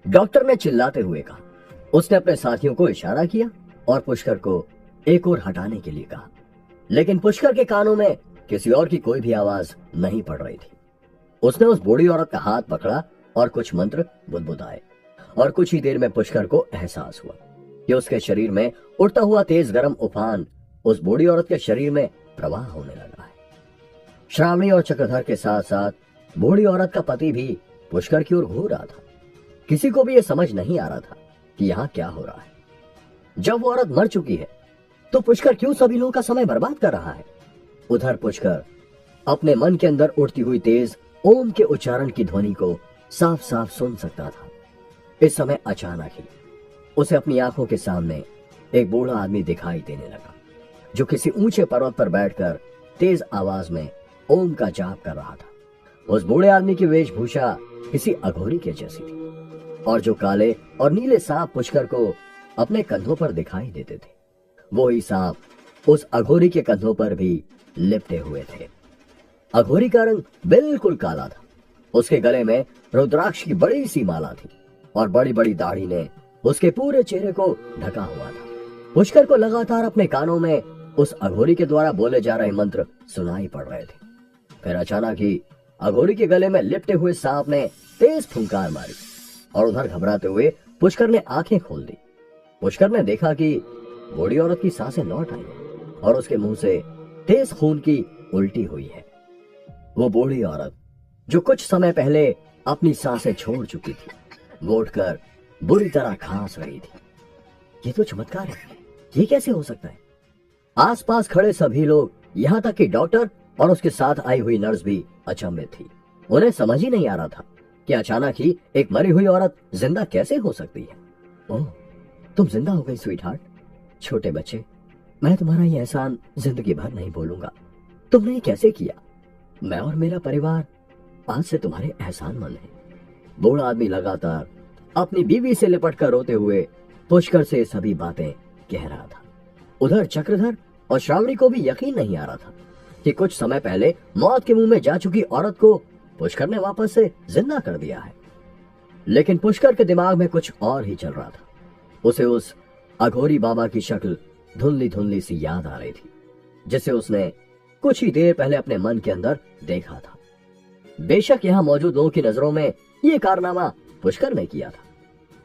डॉक्टर ने चिल्लाते हुए कहा। उसने अपने साथियों को इशारा किया और पुष्कर को एक और हटाने के लिए कहा, लेकिन पुष्कर के कानों में किसी और की कोई भी आवाज नहीं पड़ रही थी। उसने उस बूढ़ी औरत का हाथ पकड़ा और कुछ मंत्र बुदबुदाए और कुछ ही देर में पुष्कर को एहसास हुआ कि उसके शरीर में उड़ता हुआ तेज गर्म उफान उस बूढ़ी औरत के शरीर में प्रवाह होने लगा है। श्रावणी और चक्रधर के साथ साथ बूढ़ी औरत का पति भी पुष्कर की ओर घूर रहा था। किसी को भी यह समझ नहीं आ रहा था कि यहाँ क्या हो रहा है। जब वो औरत मर चुकी है तो पुष्कर क्यों सभी लोगों का समय बर्बाद कर रहा है? उधर पुष्कर अपने मन के अंदर उड़ती हुई तेज ओम के उच्चारण की ध्वनि को साफ साफ सुन सकता था। इस समय अचानक ही उसे अपनी आंखों के सामने एक बूढ़ा आदमी दिखाई देने लगा जो किसी ऊंचे पर्वत पर बैठकर तेज आवाज में ओम का जाप कर रहा था। उस बूढ़े आदमी की वेशभूषा किसी अघोरी के जैसी थी और जो काले और नीले सांप पुष्कर को अपने कंधों पर दिखाई देते थे, वो ही सांप उस अघोरी के कंधों पर भी लिपटे हुए थे। अघोरी का रंग बिल्कुल काला था। उसके गले में रुद्राक्ष की बड़ी सी माला थी और बड़ी बड़ी दाढ़ी ने उसके पूरे चेहरे को ढका हुआ था। पुष्कर को लगातार अपने कानों में उस अघोरी के द्वारा बोले जा रहे मंत्र सुनाई पड़ रहे थे। फिर अचानक ही अघोरी के गले में लिपटे हुए सांप ने तेज फुंकार मारी और उधर घबराते हुए पुष्कर ने आंखें खोल दी। पुष्कर ने देखा कि बूढ़ी औरत की सांसें लौट आई और उसके मुंह से तेज खून की उल्टी हुई है। वो बूढ़ी औरत जो कुछ समय पहले अपनी सांसें छोड़ चुकी थी, वो उठकर बुरी तरह खांस रही थी। ये तो चमत्कार है, ये कैसे हो सकता है? आसपास खड़े सभी लोग, यहाँ तक कि डॉक्टर और उसके साथ आई हुई नर्स भी अचंभित थी। उन्हें समझ ही नहीं आ रहा था कि अचानक ही एक मरी हुई औरत जिंदा कैसे हो सकती है। ओह, तुम जिंदा हो गई स्वीट हार्ट। छोटे बच्चे, मैं तुम्हारा ये एहसान जिंदगी भर नहीं भूलूंगा। तुमने ये कैसे किया? मैं और मेरा परिवार आज से तुम्हारे एहसानमंद हैं। बूढ़ा आदमी लगातार अपनी बीवी से लिपटकर रोते हुए पुष्कर से सभी बातें कह रहा था। उधर चक्रधर और श्रावणी को भी यकीन नहीं आ रहा था कि कुछ समय पहले मौत के मुंह में जा चुकी औरत को पुष्कर ने वापस से जिंदा कर दिया है। लेकिन पुष्कर के दिमाग में कुछ और ही चल रहा था। उसे उस अघोरी बाबा की शक्ल धुंधली धुंधली सी याद आ रही थी, जिसे उसने कुछ ही देर पहले अपने मन के अंदर देखा था। बेशक यहाँ मौजूद लोगों की नजरों में ये कारनामा पुष्कर ने किया था,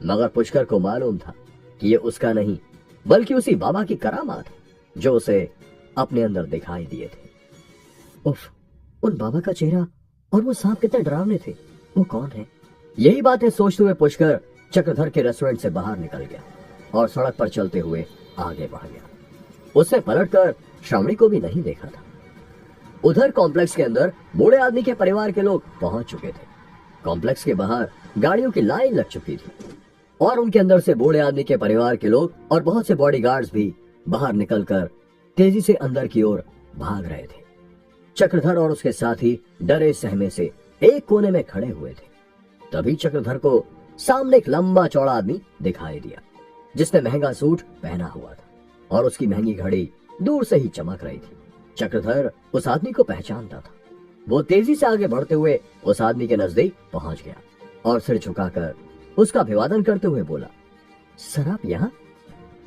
मगर पुष्कर को मालूम था कि ये उसका नहीं बल्कि उसी बाबा की करामात है जो उसे अपने अंदर दिखाई दिए थे। उफ, उन बाबा का चेहरा और वो सांप कितने डरावने थे। वो कौन है? यही बातें सोचते हुए पुष्कर चक्रधर के रेस्टोरेंट से बाहर निकल गया और सड़क पर चलते हुए आगे बढ़ गया। उसने पलटकर श्रावणी को भी नहीं देखा था। उधर कॉम्प्लेक्स के अंदर बूढ़े आदमी के परिवार के लोग पहुंच चुके थे। कॉम्प्लेक्स के बाहर गाड़ियों की लाइन लग चुकी थी और उनके अंदर से बूढ़े आदमी के परिवार के लोग और बहुत से बॉडीगार्ड्स भी बाहर निकलकर तेजी से अंदर की ओर भाग रहे थे। चक्रधर और उसके साथी डरे सहमे से एक कोने में खड़े हुए थे। तभी चक्रधर को सामने एक लंबा चौड़ा आदमी दिखाई दिया जिसने महंगा सूट पहना हुआ था और उसकी महंगी घड़ी दूर से ही चमक रही थी। चक्रधर उस आदमी को पहचानता था। वो तेजी से आगे बढ़ते हुए उस आदमी के नजदीक पहुंच गया और सिर झुकाकर उसका अभिवादन करते हुए बोला, सर आप यहाँ?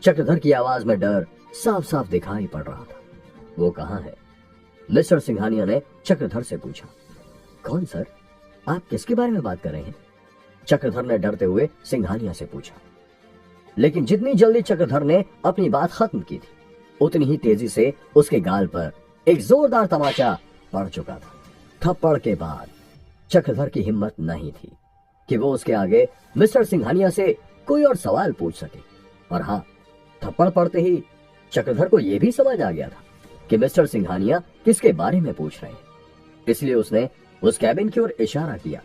चक्रधर की आवाज में डर साफ साफ दिखाई पड़ रहा था। वो कहाँ है? मिस्टर सिंघानिया ने चक्रधर से पूछा। कौन सर? आप किसके बारे में बात कर रहे हैं? चक्रधर ने डरते हुए सिंघानिया से पूछा। लेकिन जितनी जल्दी चक्रधर ने अपनी बात खत्म की थी, उतनी ही तेजी से उसके गाल पर एक जोरदार तमाचा पड़ चुका था। थप्पड़ के बाद चक्रधर की हिम्मत नहीं थी कि वो उसके आगे मिस्टर सिंघानिया से कोई और सवाल पूछ सके। और हाँ, थप्पड़ पड़ते ही चक्रधर को यह भी समझ आ गया था कि मिस्टर सिंघानिया किसके बारे में पूछ रहे हैं। इसलिए उसने उस कैबिन की ओर इशारा किया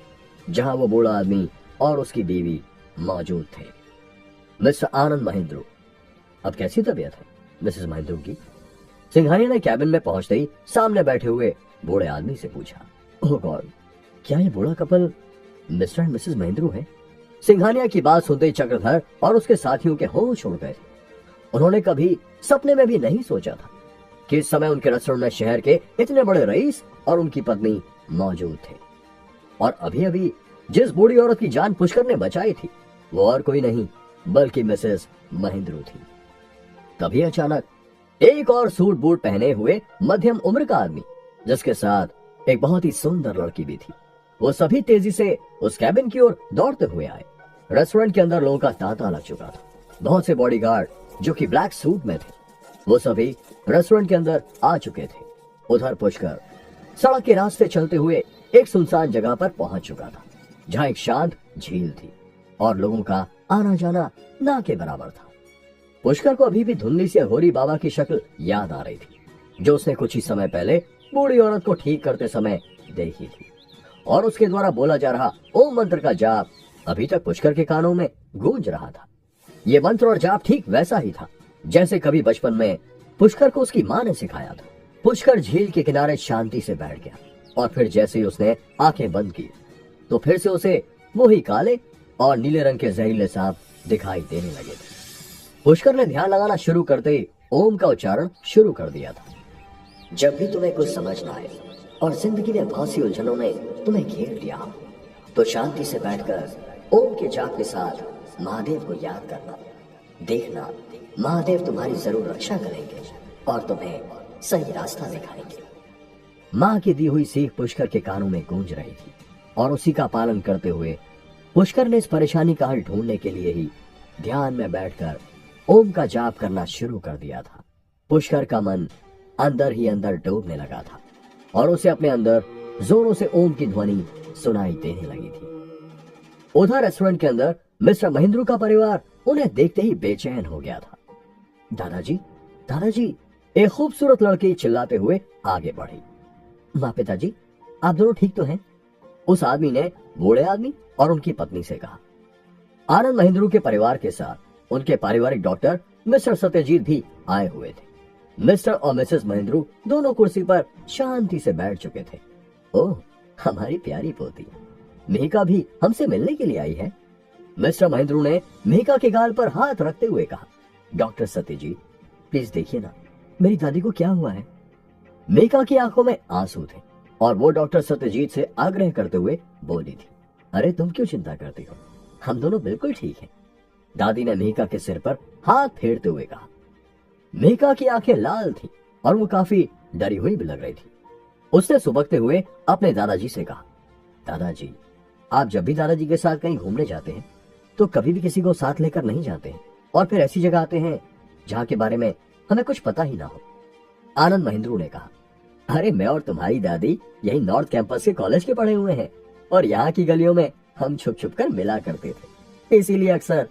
जहां वो बूढ़ा आदमी और उसकी बीवी मौजूद थे। मिस्टर आनंद महेंद्रू, अब कैसी तबीयत है मिसेस महेंद्रू की? सिंघानिया ने कैबिन में पहुंचते ही सामने बैठे हुए बूढ़े आदमी से पूछा। ओह गॉड, क्या ये बूढ़ा couple mister and Mrs Mahendru है? सिंघानिया की बात सुनते ही चक्रधर और उसके साथियों के होश उड़ गए थे। उन्होंने कभी सपने में भी नहीं सोचा था कि इस समय उनके रेस्टोरेंट में शहर के इतने बड़े रईस और उनकी पत्नी मौजूद थे। और अभी अभी जिस बूढ़ी औरत की जान पुष्कर ने बचाई थी, वो और कोई नहीं बल्कि मिसेस महेंद्रू थी। तभी अचानक एक और सूट बूट पहने हुए मध्यम उम्र का आदमी, जिसके साथ एक बहुत ही सुंदर लड़की भी थी, वो सभी तेजी से उस कैबिन की ओर दौड़ते हुए आए। रेस्टोरेंट के अंदर लोगों का तांता लग चुका था। बहुत से बॉडीगार्ड जो कि ब्लैक सूट में थे, वो सभी रेस्टोरेंट के अंदर आ चुके थे। उधर पुष्कर सड़क के रास्ते चलते हुए एक सुनसान जगह पर पहुंच चुका था, जहां एक शांत झील थी और लोगों का आना जाना ना के बराबर था। पुष्कर को अभी भी धुंधली से होरी बाबा की शक्ल याद आ रही थी, जो उसने कुछ ही समय पहले बूढ़ी औरत को ठीक करते समय देखी थी। और उसके द्वारा बोला जा रहा ओम मंत्र का जाप अभी तक पुष्कर के कानों में गूंज रहा था। ये मंत्र और जाप ठीक वैसा ही था जैसे कभी बचपन में पुष्कर को उसकी मां ने सिखाया था। पुष्कर झील के किनारे शांति से बैठ गया और फिर जैसे ही उसने आंखें बंद की तो फिर से उसे वही काले और नीले रंग के जहरीले सांप दिखाई देने लगे थे। पुष्कर ने ध्यान लगाना शुरू करते ही ओम का उच्चारण शुरू कर दिया था। जब भी तुम्हें कुछ समझ ना आए और जिंदगी में बहुत सी उलझनों ने तुम्हें घेर लिया हो, तो शांति से बैठकर ओम के जाप के साथ महादेव को याद करना। देखना, महादेव तुम्हारी जरूर रक्षा करेंगे और तुम्हें सही रास्ता दिखाएंगे। माँ की दी हुई सीख पुष्कर के कानों में गूंज रही थी और उसी का पालन करते हुए पुष्कर ने इस परेशानी का हल ढूंढने के लिए ही ध्यान में बैठकर ओम का जाप करना शुरू कर दिया था। पुष्कर का मन अंदर ही अंदर डूबने लगा था और उसे अपने अंदर जोरों से ओम की ध्वनि सुनाई देने लगी थी। उधर रेस्टोरेंट के अंदर मिस्टर महेंद्रू का परिवार उन्हें देखते ही बेचैन हो गया था। दादाजी, दादाजी, एक खूबसूरत लड़की चिल्लाते हुए आगे बढ़ी। माँ, पिताजी, आप दोनों ठीक तो हैं? उस आदमी ने बूढ़े आदमी और उनकी पत्नी से कहा। आनंद महेंद्रू के परिवार के साथ उनके पारिवारिक डॉक्टर मिस्टर सत्यजीत भी आए हुए थे। मिस्टर और मिसेस महेंद्रू दोनों कुर्सी पर शांति से बैठ चुके थे। ओह, हमारी प्यारी पोती मेहका भी हमसे मिलने के लिए आई है। मिस्टर महेंद्रू ने मेहका के गाल पर हाथ रखते हुए कहा। डॉक्टर सत्यजीत, प्लीज देखिए ना, मेरी दादी को क्या हुआ है। मेहका की आंखों में आंसू थे और वो डॉक्टर सत्यजीत से आग्रह करते हुए बोली थी, अरे तुम क्यों चिंता करती हो, हम दोनों बिल्कुल ठीक हैं। दादी ने मेहका के सिर पर हाथ फेरते हुए कहा। मेहका की आंखें लाल थी और वो काफी डरी हुई भी लग रही थी। उसने सुबकते हुए अपने दादाजी से कहा, दादाजी, आप जब भी दादाजी के साथ कहीं घूमने जाते हैं तो कभी भी किसी को साथ लेकर नहीं जाते हैं और फिर ऐसी जगह आते हैं जहाँ के बारे में हमें कुछ पता ही ना हो। आनंद महेंद्रू ने कहा, अरे मैं और तुम्हारी दादी यही नॉर्थ कैंपस के कॉलेज के पढ़े हुए हैं और यहाँ की गलियों में हम छुप छुप कर मिला करते थे। इसीलिए अक्सर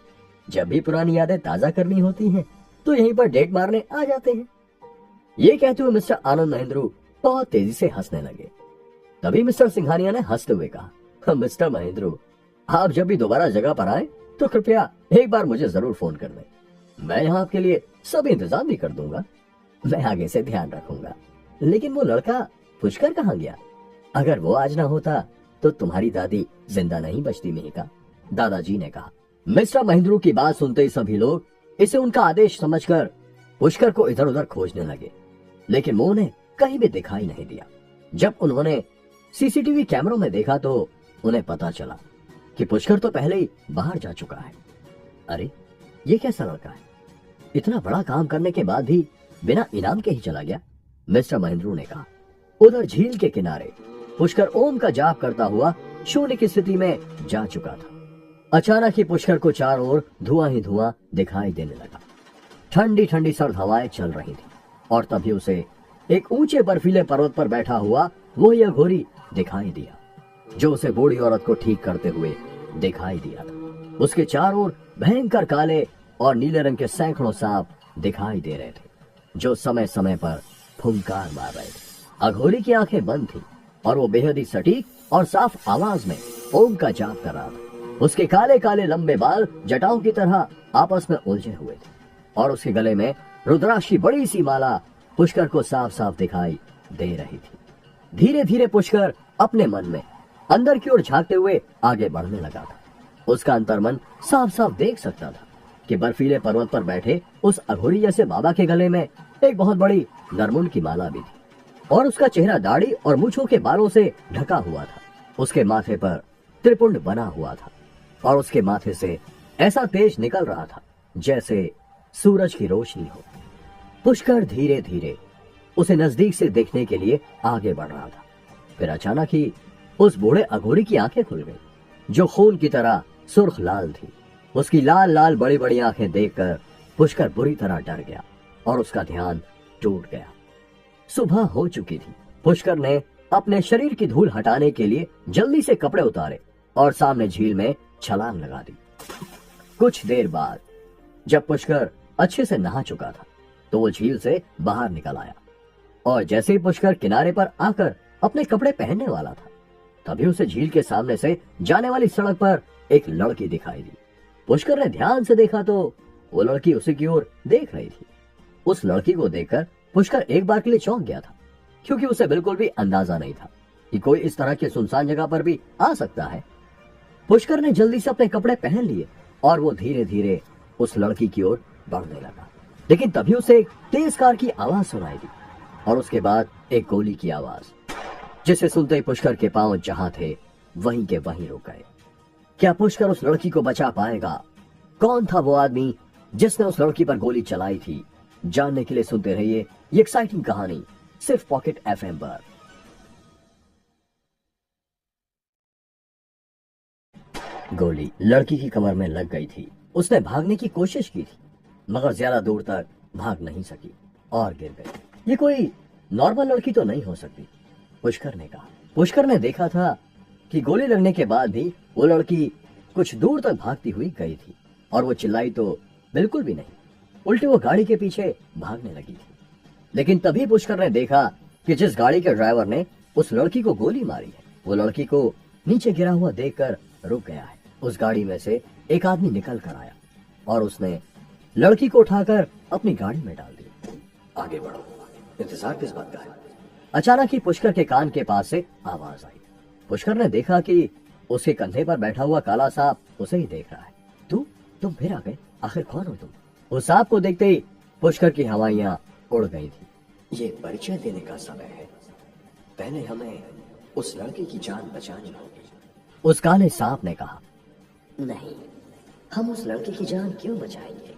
जब भी पुरानी यादें ताजा करनी होती हैं तो यहीं पर डेट मारने आ जाते हैं। ये कहते हुए मिस्टर आनंद महेंद्रू बहुत तेजी से हंसने लगे। तभी मिस्टर सिंघानिया ने हंसते हुए कहा, मिस्टर महेंद्रू, आप जब भी दोबारा जगह पर आए तो कृपया एक बार मुझे जरूर फोन कर दें। मैं यहाँ आपके लिए सब इंतजाम भी कर दूंगा। मैं आगे से ध्यान रखूंगा। लेकिन वो लड़का पुष्कर कहाँ गया? अगर वो आज ना होता तो तुम्हारी दादी जिंदा नहीं बचती मेहका, दादाजी ने कहा। मिस्टर महेंद्रू की बात सुनते ही सभी लोग इसे उनका आदेश समझकर पुष्कर को इधर उधर खोजने लगे, लेकिन वो उन्हें कहीं भी दिखाई नहीं दिया। जब उन्होंने सीसीटीवी कैमरों में देखा तो उन्हें पता चला कि पुष्कर तो पहले ही बाहर जा चुका है। अरे ये कैसा लड़का है, इतना बड़ा काम करने के बाद भी बिना इनाम के ही चला गया, मिस्टर महेंद्रू ने कहा। उधर झील के किनारे पुष्कर ओम का जाप करता हुआ शून्य की स्थिति में जा चुका था। अचानक ही पुष्कर को चारों ओर धुआं ही धुआं दिखाई देने लगा। ठंडी ठंडी सर्द हवाएं चल रही थी और तभी उसे एक ऊंचे बर्फीले पर्वत पर बैठा हुआ वही अघोरी दिखाई दिया, जो उसे बूढ़ी औरत को ठीक करते हुए दिखाई दिया था। उसके चारों ओर भयंकर काले और नीले रंग के सैकड़ों सांप दिखाई दे रहे थे, जो समय समय पर फुंकार मार रहे थे। अघोरी की आंखें बंद थी और वो बेहद ही सटीक और साफ आवाज में ओम का जाप कर रहा था। उसके काले काले लंबे बाल जटाओं की तरह आपस में उलझे हुए थे और उसके गले में रुद्राक्ष की बड़ी सी माला पुष्कर को साफ साफ दिखाई दे रही थी। धीरे धीरे पुष्कर अपने मन में अंदर की ओर झांकते हुए आगे बढ़ने लगा था। उसका अंतर्मन साफ साफ देख सकता था कि बर्फीले पर्वत पर बैठे उस अघोरी जैसे बाबा के गले में एक बहुत बड़ी नरमुंड की माला भी थी और उसका चेहरा दाढ़ी और मूंछों के बालों से ढका हुआ था। उसके माथे पर त्रिपुंड बना हुआ था और उसके माथे से ऐसा तेज निकल रहा था जैसे सूरज की रोशनी हो। पुष्कर धीरे धीरे उसे नजदीक से देखने के लिए आगे बढ़ रहा था। फिर अचानक ही उस बूढ़े अघोरी की आंखें खुल गई, जो खून की तरह सुर्ख लाल थी। उसकी लाल लाल बड़ी बड़ी आंखें देखकर पुष्कर बुरी तरह डर गया और उसका ध्यान टूट गया। सुबह हो चुकी थी। पुष्कर ने अपने शरीर की धूल हटाने के लिए जल्दी से कपड़े उतारे और सामने झील में छलांग लगा दी। कुछ देर बाद जब पुष्कर अच्छे से नहा चुका था तो वो झील से बाहर निकल आया और जैसे ही पुष्कर किनारे पर आकर अपने कपड़े पहनने वाला था, तभी उसे झील के सामने से जाने वाली सड़क पर एक लड़की दिखाई दी। पुष्कर ने ध्यान से देखा तो वो लड़की उसी की ओर देख रही थी। उस लड़की को देखकर पुष्कर एक बार के लिए चौंक गया था, क्योंकि उसे बिल्कुल भी अंदाजा नहीं था कि कोई इस तरह की सुनसान जगह पर भी आ सकता है। पुष्कर ने जल्दी से अपने कपड़े पहन लिए और वो धीरे धीरे उस लड़की की ओर बढ़ने लगा, लेकिन तभी उसे एक तेज कार की आवाज सुनाई दी और उसके बाद एक गोली की आवाज, जिसे सुनते ही पुष्कर के पांव जहां थे वहीं के वहीं रुक गए। क्या पुष्कर उस लड़की को बचा पाएगा? कौन था वो आदमी जिसने उस लड़की पर गोली चलाई थी? जानने के लिए सुनते रहिए ये एक्साइटिंग कहानी सिर्फ पॉकेट एफएम पर। गोली लड़की की कमर में लग गई थी। उसने भागने की कोशिश की थी, मगर ज्यादा दूर तक भाग नहीं सकी और गिर गई। ये कोई नॉर्मल लड़की तो नहीं हो सकती, पुष्कर ने कहा। पुष्कर ने देखा था कि गोली लगने के बाद भी वो लड़की कुछ दूर तक भागती हुई गई थी और वो चिल्लाई तो बिल्कुल भी नहीं, उल्टे वो गाड़ी के पीछे भागने लगी थी। लेकिन तभी पुष्कर ने देखा कि जिस गाड़ी के ड्राइवर ने उस लड़की को गोली मारी है, वो लड़की को नीचे गिरा हुआ देखकर रुक गया है। उस गाड़ी में से एक आदमी निकल कर आया और उसने लड़की को उठाकर अपनी गाड़ी में डाल दिया। आगे बढ़ो, इंतजार किस बात का है? अचानक ही पुष्कर के कान के पास से आवाज आई। पुष्कर ने देखा कि उसके कंधे पर बैठा हुआ काला सांप उसे ही देख रहा है। तुम फिर आ गए, आखिर कौन हो तुम? उस सांप को देखते ही पुष्कर की हवाइयां उड़ गई थी। ये परिचय देने का समय है, पहले हमें उस लड़के की जान बचानी होगी, उस काले सांप ने कहा। नहीं, हम उस लड़के की जान क्यों बचाएंगे?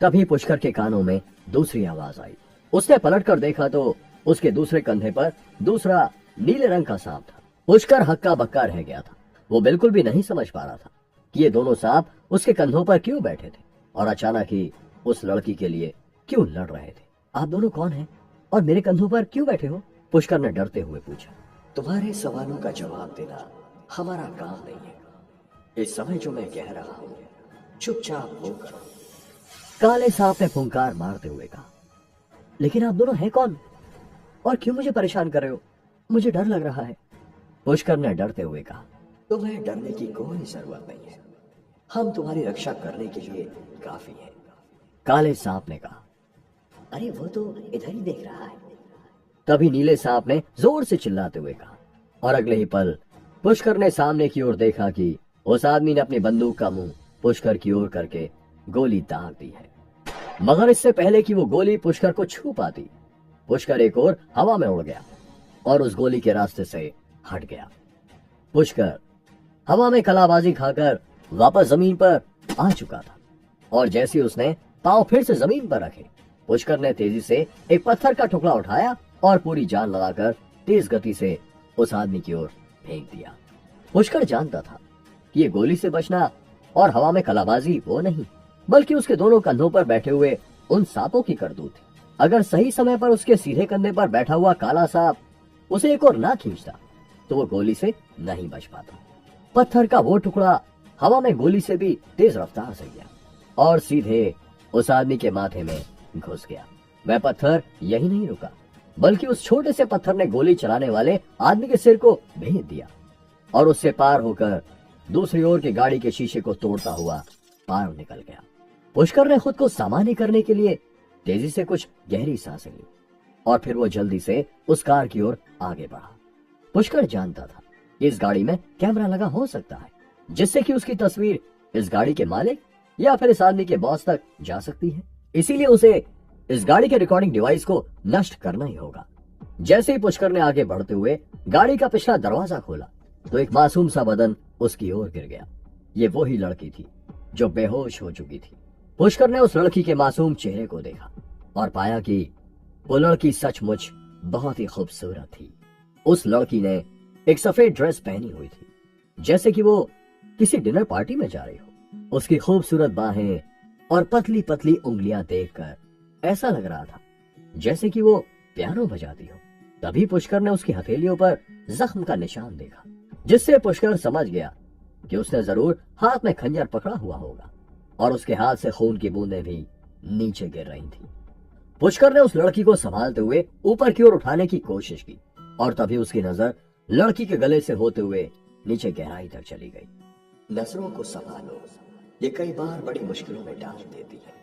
तभी पुष्कर के कानों में दूसरी आवाज आई। उसने पलटकर देखा तो उसके दूसरे कंधे पर दूसरा नीले रंग का सांप था। पुष्कर हक्का बक्का रह गया था। वो बिल्कुल भी नहीं समझ पा रहा था कि ये दोनों सांप उसके कंधों पर क्यों बैठे थे और अचानक ही उस लड़की के लिए क्यों लड़ रहे थे। आप दोनों कौन हैं और मेरे कंधों पर क्यों बैठे हो? पुष्कर ने डरते हुए पूछा। तुम्हारे सवालों का जवाब देना हमारा काम नहीं है। इस समय जो मैं कह रहा हूं चुपचाप वो करो, काले सांप ने फुंकार मारते हुए कहा। लेकिन आप दोनों हैं कौन और क्यों मुझे परेशान कर रहे हो? मुझे डर लग रहा है, पुष्कर ने डरते हुए कहा। तुम्हें डरने की कोई जरूरत नहीं है, हम तुम्हारी रक्षा करने के लिए काफी हैं, काले सांप ने कहा। अरे वो तो इधर ही देख रहा है, तभी नीले सांप ने जोर से चिल्लाते हुए कहा। और अगले ही पल पुष्कर ने सामने की ओर देखा कि उस आदमी ने अपनी बंदूक का मुंह पुष्कर की ओर करके गोली दाग दी है। मगर इससे पहले कि वो गोली पुष्कर को छू पाती, पुष्कर एक और हवा में उड़ गया और उस गोली के रास्ते से हट गया। पुष्कर हवा में कलाबाजी खाकर वापस जमीन पर आ चुका था और जैसे ही उसने पांव फिर से जमीन पर रखे, पुष्कर ने तेजी से एक पत्थर का टुकड़ा उठाया और पूरी जान लगाकर तेज गति से उस आदमी की ओर फेंक दिया। पुष्कर जानता था कि ये गोली से बचना और हवा में कलाबाजी वो नहीं, बल्कि उसके दोनों कंधों पर बैठे हुए उन सांपों की करतूत थी। अगर सही समय पर उसके सीधे कंधे पर बैठा हुआ काला सांप उसे एक और ना खींचता तो वो गोली से नहीं बच पाता। पत्थर का वो टुकड़ा हवा में गोली से भी तेज रफ्तार से गया और सीधे उस आदमी के माथे में घुस गया। वह पत्थर यही नहीं रुका, बल्कि उस छोटे से पत्थर ने गोली चलाने वाले आदमी के सिर को भेद दिया और उससे पार होकर दूसरी ओर की गाड़ी के शीशे को तोड़ता हुआ पार निकल गया। पुष्कर ने खुद को सामान्य करने के लिए तेजी से कुछ गहरी सांसें ली और फिर वो जल्दी से उस कार की ओर आगे बढ़ा। पुष्कर जानता था कि इस गाड़ी में कैमरा लगा हो सकता है, जिससे कि उसकी तस्वीर इस गाड़ी के मालिक या फिर इस आदमी के बॉस तक जा सकती है। इसीलिए उसे इस गाड़ी के रिकॉर्डिंग डिवाइस को नष्ट करना ही होगा। जैसे ही पुष्कर ने आगे बढ़ते हुए गाड़ी का पिछला दरवाजा खोला तो एक मासूम सा बदन उसकी ओर गिर गया। ये वो ही लड़की थी जो बेहोश हो चुकी थी। पुष्कर ने उस लड़की के मासूम चेहरे को देखा और पाया कि वो लड़की सचमुच बहुत ही खूबसूरत थी। उस लड़की ने एक सफेद ड्रेस पहनी हुई थी, जैसे कि वो किसी डिनर पार्टी में जा रही हो। उसकी खूबसूरत बाहें और पतली पतली उंगलियां देखकर ऐसा लग रहा था जैसे कि वो पियानो बजाती हो। तभी पुष्कर ने उसकी हथेलियों पर जख्म का निशान देखा, जिससे पुष्कर समझ गया कि उसने जरूर हाथ में खंजर पकड़ा हुआ होगा और उसके हाथ से खून की बूंदें भी नीचे गिर रही थी। पुष्कर ने उस लड़की को संभालते हुए ऊपर की ओर उठाने की कोशिश की और तभी उसकी नजर लड़की के गले से होते हुए नीचे गहराई तक चली गई। नजरों को संभालो, ये कई बार बड़ी मुश्किलों में डाल देती है।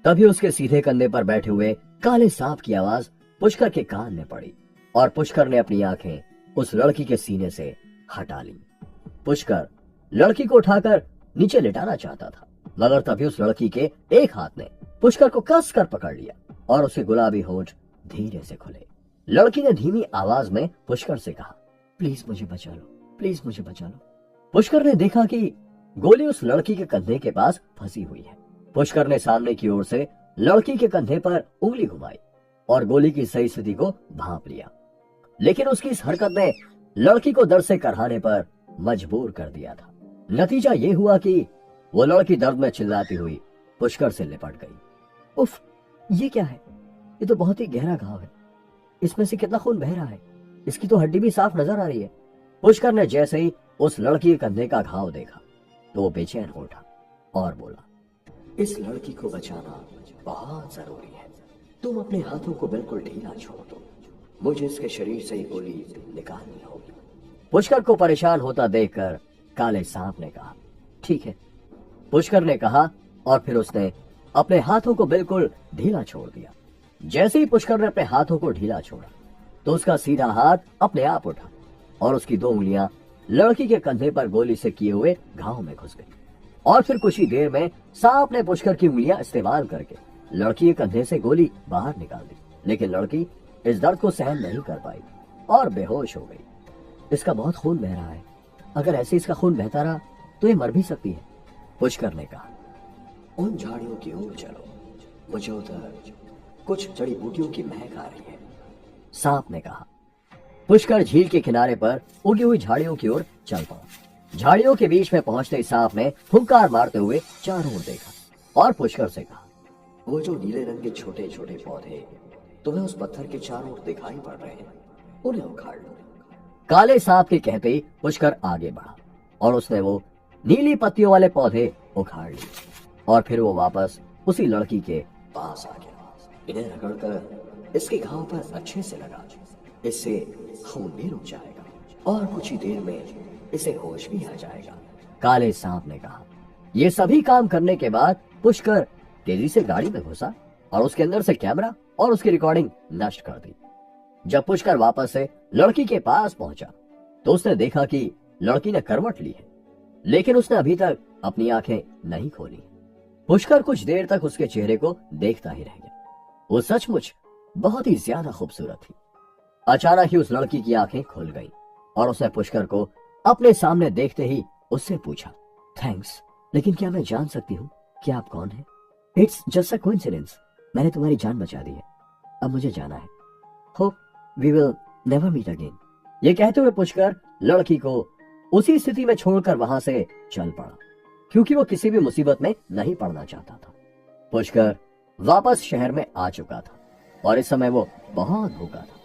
तभी उसके सीधे कंधे पर बैठे हुए काले सांप की आवाज पुष्कर के कान में पड़ी और पुष्कर ने अपनी आंखें उस लड़की के सीने से हटा ली। पुष्कर लड़की को उठाकर नीचे लिटाना चाहता था, मगर तभी उस लड़की के एक हाथ ने पुष्कर को कस कर पकड़ लिया और उसके गुलाबी होंठ धीरे से खुले। लड़की ने धीमी आवाज में पुष्कर से कहा, प्लीज मुझे बचा लो, प्लीज मुझे बचा लो। पुष्कर ने देखा कि गोली उस लड़की के कंधे के पास फंसी हुई है। पुष्कर ने सामने की ओर से लड़की के कंधे पर उंगली घुमाई और गोली की सही स्थिति को भांप लिया, लेकिन उसकी इस हरकत ने लड़की को दर्द से कराहने पर मजबूर कर दिया था। नतीजा ये हुआ कि वो लड़की दर्द में चिल्लाती हुई पुष्कर से लिपट गई। उफ, ये क्या है? ये तो बहुत ही गहरा घाव है। इसमें से कितना खून बह रहा है। इसकी तो हड्डी भी साफ नजर आ रही है। पुष्कर ने जैसे ही उस लड़की के कंधे का घाव देखा तो वो बेचैन हो उठा और बोला, इस लड़की को बचाना बहुत जरूरी है। तुम अपने हाथों को बिल्कुल ढीला छोड़ दो, मुझे इसके शरीर से ही गोली निकालनी होगी। पुष्कर को परेशान होता देखकर काले सांप ने कहा, ठीक है। पुष्कर ने कहा और फिर उसने अपने हाथों को बिल्कुल ढीला छोड़ दिया। जैसे ही पुष्कर ने अपने हाथों को ढीला छोड़ा तो उसका सीधा हाथ अपने आप उठा और उसकी दो उंगलियां लड़की के कंधे पर गोली से किए हुए घाव में घुस गई और फिर कुछ ही देर में सांप ने पुष्कर की उंगलियां इस्तेमाल करके लड़की के कंधे से गोली बाहर निकाल दी, लेकिन लड़की इस दर्द को सहन नहीं कर पाई और बेहोश हो गई। इसका बहुत खून बह रहा है, अगर ऐसे इसका खून बहता रहा तो ये मर भी सकती है। पुष्कर ने कहा, उन झाड़ियों की ओर चलो, मुझे उधर कुछ जड़ी बूटियों की महक आ रही है। सांप ने कहा। पुष्कर झील के किनारे पर उगी हुई झाड़ियों की ओर चल पड़ा। झाड़ियों के बीच में पहुंचते सांप ने फुंकार मारते हुए चारों ओर देखा और पुष्कर से कहा, वो जो नीले रंग के छोटे छोटे पौधे तुम्हें उस पत्थर के चारों ओर दिखाई पड़ रहे हैं, उन्हें उखाड़ लो। काले सांप के कहते ही पुष्कर आगे बढ़ा और उसने वो नीली पत्तियों वाले पौधे उखाड़ लिए और फिर वो वापस उसी लड़की के पास आ गया। इन्हें रगड़कर इसके घाव पर अच्छे से लगा, इससे खून भी रुक जाएगा और कुछ ही देर में इसे होश भी आ जाएगा। काले सांप ने कहा। ये सभी काम करने के बाद पुष्कर तेजी से गाड़ी में घुसा और उसके अंदर से कैमरा और उसकी रिकॉर्डिंग नष्ट कर दी। जब पुष्कर वापस से लड़की के पास पहुंचा तो उसने देखा कि लड़की ने करवट ली है, लेकिन उसने अभी तक अपनी आंखें नहीं खोली। पुष्कर कुछ देर तक उसके चेहरे को देखता ही रह गया। वो सचमुच बहुत ही ज्यादा खूबसूरत थी। अचानक ही उस लड़की की आंखें खुल गईं और उसने पुष्कर को अपने सामने देखते ही उससे पूछा, थैंक्स, लेकिन क्या मैं जान सकती हूँ कि आप कौन हैं? इट्स जस्ट अ कोइंसिडेंस, मैंने तुम्हारी जान बचा दी है, अब मुझे जाना है। Hope we will never meet again. ये कहते हुए पुष्कर लड़की को उसी स्थिति में छोड़कर वहां से चल पड़ा, क्योंकि वो किसी भी मुसीबत में नहीं पड़ना चाहता था। पुष्कर वापस शहर में आ चुका था और इस समय वो बहुत भूखा था,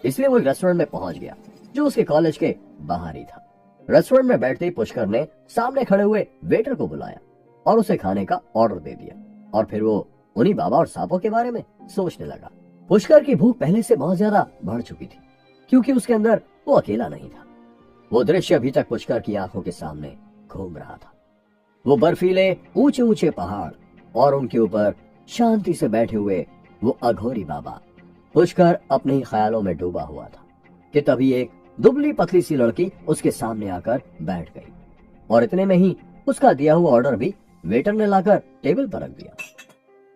इसलिए वो एक रेस्टोरेंट में पहुंच गया जो उसके कॉलेज के बाहर ही था। रेस्टोरेंट में बैठते ही पुष्कर ने सामने खड़े हुए वेटर को बुलाया और उसे खाने का ऑर्डर दे दिया, और फिर वो उन्हीं बाबा और सांपों के बारे में सोचने लगा। पुष्कर की भूख पहले से बहुत ज्यादा बढ़ चुकी थी, क्योंकि उसके अंदर वो अकेला नहीं था। वो दृश्य अभी तक पुष्कर की आंखों के सामने घूम रहा था। वो बर्फीले ऊंचे ऊंचे पहाड़ और उनके ऊपर शांति से बैठे हुए वो अघोरी बाबा। पुष्कर अपने ही ख्यालों में डूबा हुआ था कि तभी एक दुबली पतली सी लड़की उसके सामने आकर बैठ गई, और इतने में ही उसका दिया हुआ ऑर्डर भी वेटर ने लाकर टेबल पर रख दिया।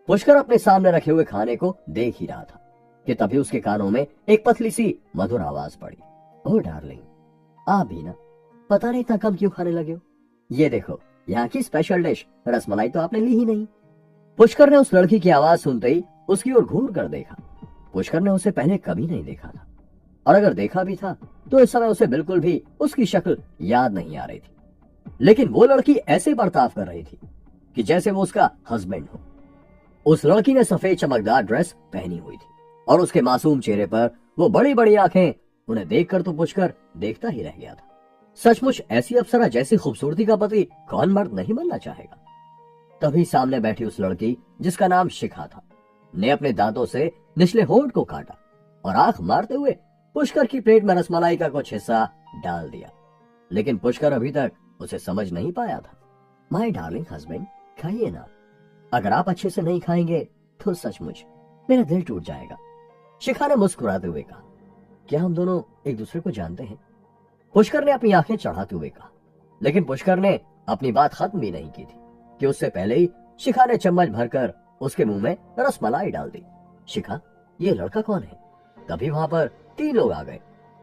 पुष्कर अपने सामने रखे हुए खाने को देख ही रहा था कि तभी उसके कानों में एक पतली सी मधुर आवाज पड़ी, ओह डार्लिंग, आप भी ना, पता नहीं इतना कम क्यों खाने लगे हो? ये देखो, यहाँ की स्पेशल डिश रसमलाई तो आपने ली ही नहीं। पुष्कर ने उस लड़की की आवाज सुनते ही उसकी ओर घूर कर देखा। पुष्कर ने उसे पहले कभी नहीं देखा था, और अगर देखा भी था तो इस समय उसे बिल्कुल भी उसकी शक्ल याद नहीं आ रही थी। लेकिन वो लड़की ऐसे बर्ताव कर रही थी कि जैसे वो उसका हस्बैंड हो। उस लड़की ने सफेद चमकदार ड्रेस पहनी हुई थी और उसके मासूम चेहरे पर वो बड़ी बड़ी आंखें। उन्हें देखकर तो पुष्कर देखता ही रह गया था। सचमुच ऐसी अप्सरा जैसी खूबसूरती का पति कौन मर्द नहीं बनना चाहेगा। तभी सामने बैठी उस लड़की, जिसका नाम शिखा था, ने अपने दांतों से निचले होंठ को काटा और आंख मारते हुए पुष्कर की प्लेट में रसमलाई का कुछ हिस्सा डाल दिया। लेकिन पुष्कर अभी तक उसे समझ नहीं पाया था। माय डार्लिंग हस्बैंड, खाइए ना, अगर आप अच्छे से नहीं खाएंगे तो सचमुच मेरा दिल टूट जाएगा। शिखा ने मुस्कुराते हुए कहा, क्या हम दोनों एक दूसरे को जानते हैं? पुष्कर ने अपनी आंखें चढ़ाते हुए कहा। लेकिन पुष्कर ने अपनी बात खत्म भी नहीं की थी कि उससे पहले ही शिखा ने चम्मच भरकर उसके मुंह में रसमलाई डाल दी। शिखा, ये लड़का कौन है? तभी वहां पर 3 लोग आ गए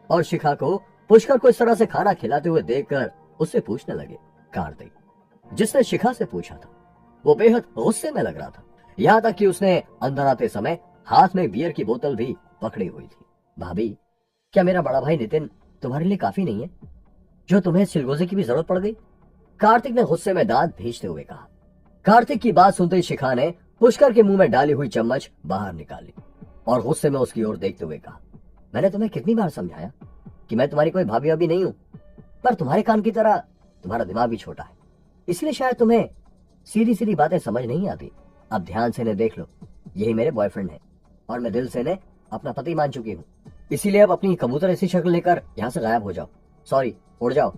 और शिखा को पुष्कर को इस तरह से खाना खिलाते हुए देखकर उससे पूछने लगे। कार्तिक, जिसने शिखा से पूछा था, वो बेहद गुस्से में लग रहा था, यहाँ तक कि उसने अंदर आते समय हाथ में बियर की बोतल भी पकड़ी हुई थी। भाभी, क्या मेरा बड़ा भाई नितिन तुम्हारे लिए काफी नहीं है, जो तुम्हें चिलगोजे की भी जरूरत पड़ गई? कार्तिक ने गुस्से में दांत भींचते हुए कहा। कार्तिक की बात सुनते ही शिखा ने पुष्कर के मुंह में डाली हुई चम्मच बाहर निकाली और गुस्से में उसकी ओर देखते हुए कहा, मैंने तुम्हें कितनी बार समझाया कि मैं तुम्हारी कोई भाभी अभी नहीं हूं, पर तुम्हारे कान की तरह तुम्हारा दिमाग भी छोटा है, इसलिए शायद तुम्हें सीधी सीधी बातें समझ नहीं आती। अब ध्यान से इन्हें देख लो, यही मेरे बॉयफ्रेंड है और मैं दिल से इन्हें अपना पति मान चुकी हूँ, इसीलिए अब अपनी कबूतर ऐसी शक्ल लेकर यहाँ से गायब हो जाओ, सॉरी, उड़ जाओ।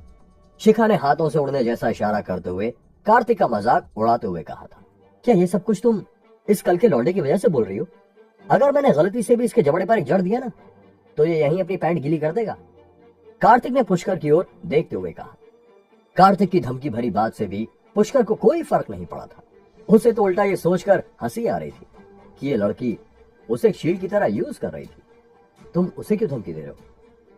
शिखा ने हाथों से उड़ने जैसा इशारा करते हुए कार्तिक का मजाक उड़ाते हुए कहा था, क्या ये सब कुछ तुम इस कल के लौंडे की वजह से बोल रही हो? अगर मैंने गलती से भी इसके जबड़े पर एक जड़ दिया ना, तो ये यहीं अपनी पैंट गीली कर देगा। कार्तिक ने पुष्कर की ओर देखते हुए कहा। कार्तिक की धमकी भरी बात से भी पुष्कर को कोई फर्क नहीं पड़ा था। उसे तो उल्टा ये सोचकर हंसी आ रही थी कि ये लड़की उसे एक शील्ड की तरह यूज कर रही थी। तुम उसे क्यों धमकी दे रहे हो?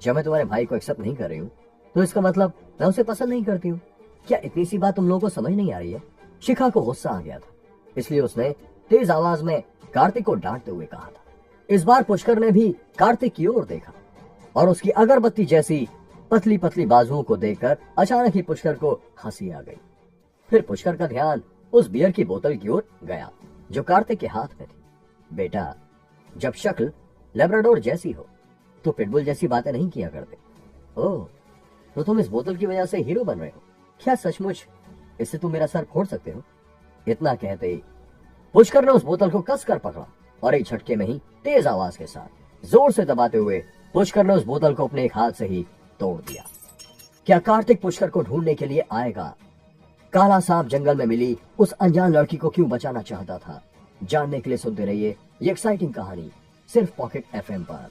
जब मैं तुम्हारे भाई को एक्सेप्ट नहीं कर रही हूँ तो इसका मतलब मैं उसे पसंद नहीं करती हूँ। क्या इतनी सी बात तुम लोगों को समझ नहीं आ रही है? शिखा को गुस्सा आ गया था, इसलिए उसने तेज आवाज में कार्तिक को डांटते हुए कहा था। इस बार पुष्कर ने भी कार्तिक की ओर देखा और उसकी अगरबत्ती जैसी पतली पतली बाजुओं को देखकर अचानक ही पुष्कर को हंसी आ गई। फिर पुष्कर का ध्यान उस बियर की बोतल की ओर गया जो कार्तिक के हाथ में थी। बेटा, जब शक्ल लेब्राडोर जैसी हो तो पिटबुल जैसी बातें नहीं किया करते। ओह, तो तुम इस बोतल की वजह से हीरो बन रहे हो? क्या सचमुच इससे तुम मेरा सर फोड़ सकते हो? इतना कहते ही पुष्कर ने उस बोतल को कसकर पकड़ा और एक झटके में ही तेज आवाज के साथ जोर से दबाते हुए पुष्कर ने उस बोतल को अपने एक हाथ से ही तोड़ दिया। क्या कार्तिक पुष्कर को ढूंढने के लिए आएगा? काला सांप जंगल में मिली उस अनजान लड़की को क्यों बचाना चाहता था? जानने के लिए सुनते रहिए ये एक्साइटिंग कहानी सिर्फ पॉकेट एफएम पर।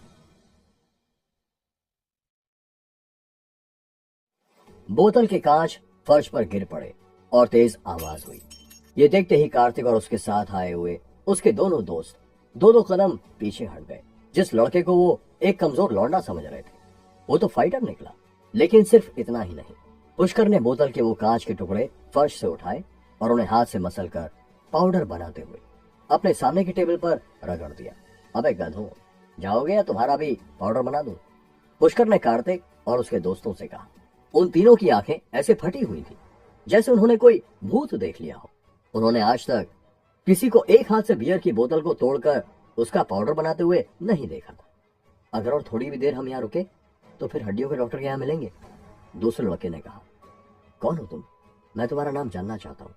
बोतल के कांच फर्श पर गिर पड़े और तेज आवाज हुई। ये देखते ही कार्तिक और उसके साथ आए हुए उसके दोनों दोस्त दो कदम पीछे हट गए। जिस लड़के को वो एक कमजोर लौंडा समझ रहे थे, वो तो फाइटर निकला। लेकिन सिर्फ इतना ही नहीं, पुष्कर ने बोतल के वो कांच के टुकड़े फर्श से उठाए और उन्हें हाथ से मसल कर पाउडर बनाते हुए अपने सामने के टेबल पर रगड़ दिया। अबे गधों, जाओगे या तुम्हारा भी पाउडर बना दूं? पुष्कर ने कार्तिक और उसके दोस्तों से कहा। उन तीनों की आंखें ऐसे फटी हुई थी जैसे उन्होंने कोई भूत देख लिया हो। उन्होंने आज तक किसी को एक हाथ से बियर की बोतल को तोड़कर उसका पाउडर बनाते हुए नहीं देखा था। अगर और थोड़ी भी देर हम यहाँ रुके तो फिर हड्डियों के डॉक्टर के यहाँ मिलेंगे। दूसरे लड़के ने कहा। कौन हो तुम? मैं तुम्हारा नाम जानना चाहता हूँ,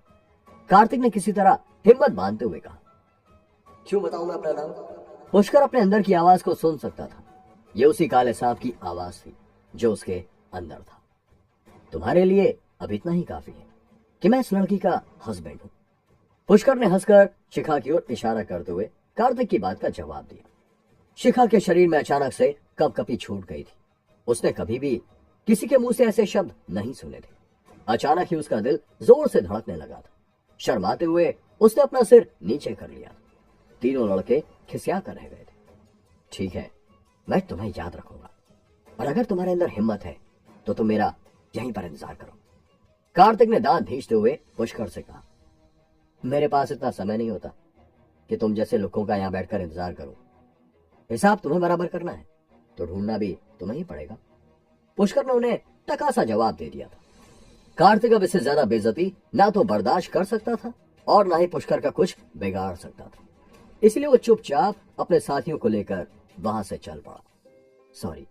कार्तिक ने किसी तरह हिम्मत बांधते हुए कहा। क्यों बताऊं मैं अपना नाम? पुष्कर अपने अंदर की आवाज को सुन सकता था। ये उसी काले सांप की आवाज थी जो उसके अंदर था। तुम्हारे लिए अब इतना ही काफी है कि मैं इस लड़की का हस्बैंड हूं। पुष्कर ने हंसकर शिखा की ओर इशारा करते हुए कार्तिक की बात का जवाब दिया। शिखा के शरीर में अचानक से कपकपी छूट गई थी। उसने कभी भी किसी के मुंह से ऐसे शब्द नहीं सुने थे। अचानक ही उसका दिल जोर से धड़कने लगा था। शर्माते हुए उसने अपना सिर नीचे कर लिया। तीनों लड़के खिसिया कर रह गए थे। ठीक है, मैं तुम्हें याद रखूंगा, और अगर तुम्हारे अंदर हिम्मत है तो तुम मेरा यहीं पर इंतजार करो। कार्तिक ने दांत भींचते हुए पुष्कर से कहा। मेरे पास इतना समय नहीं होता कि तुम जैसे लोगों का यहां बैठकर इंतजार करो। हिसाब तुम्हें बराबर करना है तो ढूंढना भी तुम्हें ही पड़ेगा। पुष्कर ने उन्हें टका सा जवाब दे दिया था। कार्तिक अब इससे ज्यादा बेइज्जती ना तो बर्दाश्त कर सकता था और ना ही पुष्कर का कुछ बिगाड़ सकता था। इसलिए वो चुपचाप अपने साथियों को लेकर वहां से चल पड़ा। सॉरी,